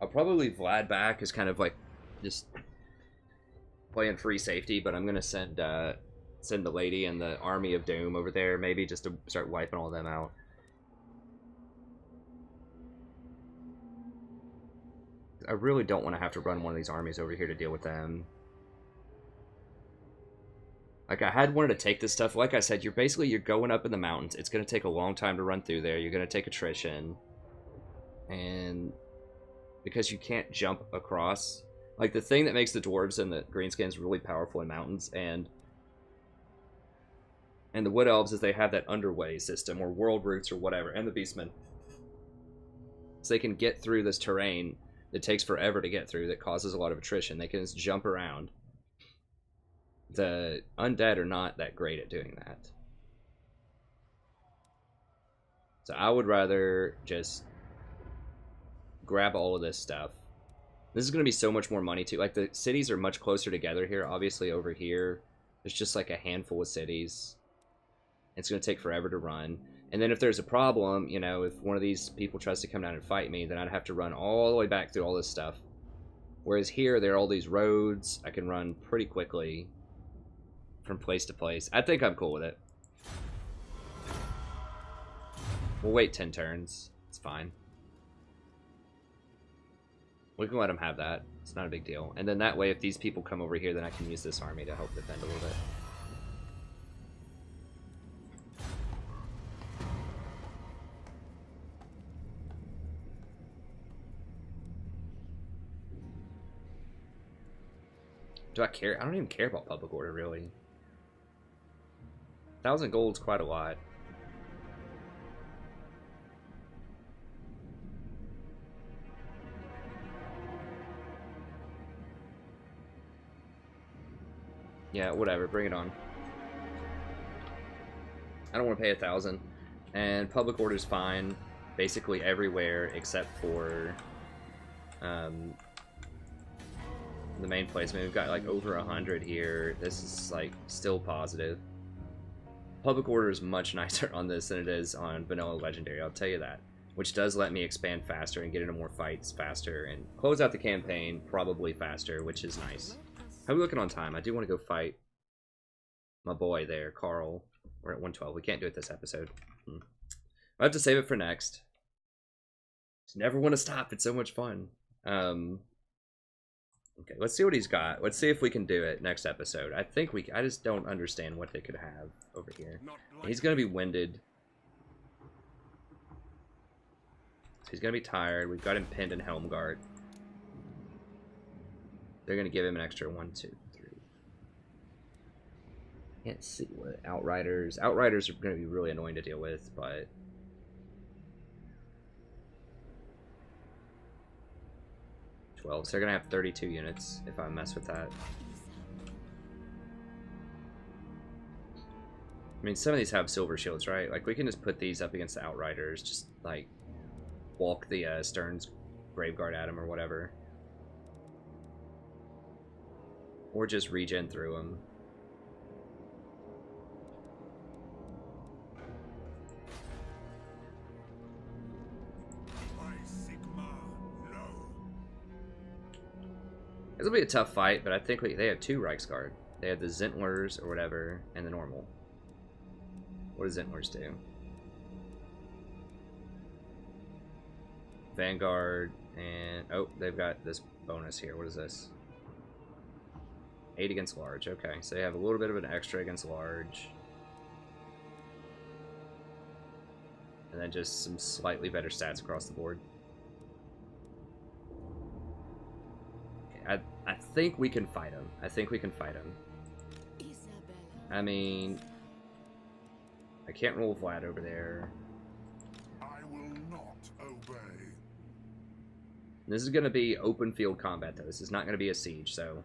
I'll probably leave Vlad back as kind of like just playing free safety, but I'm going to send the lady and the army of doom over there, maybe just to start wiping all of them out. I really don't want to have to run one of these armies over here to deal with them. Like, I had wanted to take this stuff. Like I said, you're going up in the mountains. It's going to take a long time to run through there. You're going to take attrition. And because you can't jump across. Like, the thing that makes the dwarves and the greenskins really powerful in mountains and the wood elves is they have that underway system or world roots or whatever, and the beastmen So they can get through this terrain that takes forever to get through, that causes a lot of attrition. They can just jump around. The undead are not that great at doing that. So I would rather just grab all of this stuff. This is going to be so much more money too. Like, the cities are much closer together here. Obviously over here, there's just like a handful of cities. It's going to take forever to run. And then if there's a problem, you know, if one of these people tries to come down and fight me, then I'd have to run all the way back through all this stuff. Whereas here, there are all these roads. I can run pretty quickly from place to place. I think I'm cool with it. We'll wait 10 turns. It's fine. We can let them have that. It's not a big deal. And then that way, if these people come over here, then I can use this army to help defend a little bit. Do I care? I don't even care about public order, really. 1,000 gold's quite a lot. Yeah, whatever. Bring it on. I don't want to pay 1,000. And public order's fine, basically everywhere except for the main place. I mean, we've got like over 100 here. This is like still positive. Public order is much nicer on this than it is on vanilla legendary, I'll tell you that. Which does let me expand faster and get into more fights faster and close out the campaign probably faster, which is nice. How are we looking on time? I do want to go fight my boy there, Carl. We're at 112. We can't do it this episode. I have to save it for next. Just never want to stop. It's so much fun. Okay, let's see what he's got. Let's see if we can do it next episode. I think we... I just don't understand what they could have over here. He's going to be winded. So he's going to be tired. We've got him pinned in Helmgart. They're going to give him an extra 1, 2, 3. Can't see what... Outriders. Outriders are going to be really annoying to deal with, but... 12, so they're gonna have 32 units if I mess with that. I mean, some of these have silver shields, right? Like, we can just put these up against the Outriders, just, like, walk the Stern's Graveguard at them or whatever. Or just regen through them. This will be a tough fight, but I think they have 2 Reichsguard. They have the Zentlers or whatever, and the normal. What do Zentlers do? Vanguard, and... oh, they've got this bonus here. What is this? 8 against large. Okay, so they have a little bit of an extra against large. And then just some slightly better stats across the board. I think we can fight him. I think we can fight him. Isabella. I mean... I can't roll Vlad over there. I will not obey. This is going to be open field combat, though. This is not going to be a siege, so...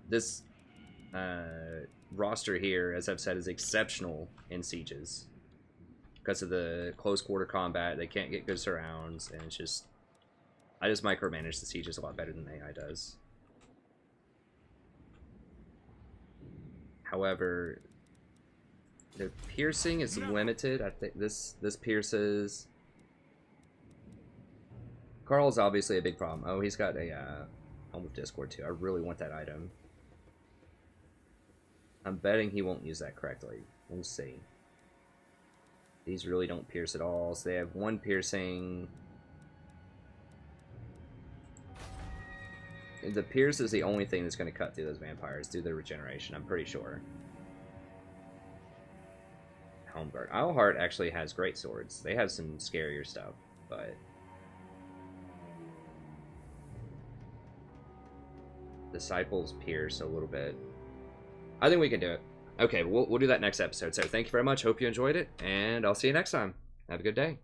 This roster here, as I've said, is exceptional in sieges. Because of the close quarter combat, they can't get good surrounds, and it's just... I just micromanage the sieges a lot better than AI does. However, the piercing is limited. I think this pierces. Carl's obviously a big problem. Oh, he's got a Helm of Discord too. I really want that item. I'm betting he won't use that correctly. We'll see. These really don't pierce at all. So they have 1 piercing. The pierce is the only thing that's going to cut through those vampires, through their regeneration, I'm pretty sure. Helmgart. Isleheart actually has great swords. They have some scarier stuff, but... Disciples pierce a little bit. I think we can do it. Okay, we'll do that next episode. So thank you very much. Hope you enjoyed it, and I'll see you next time. Have a good day.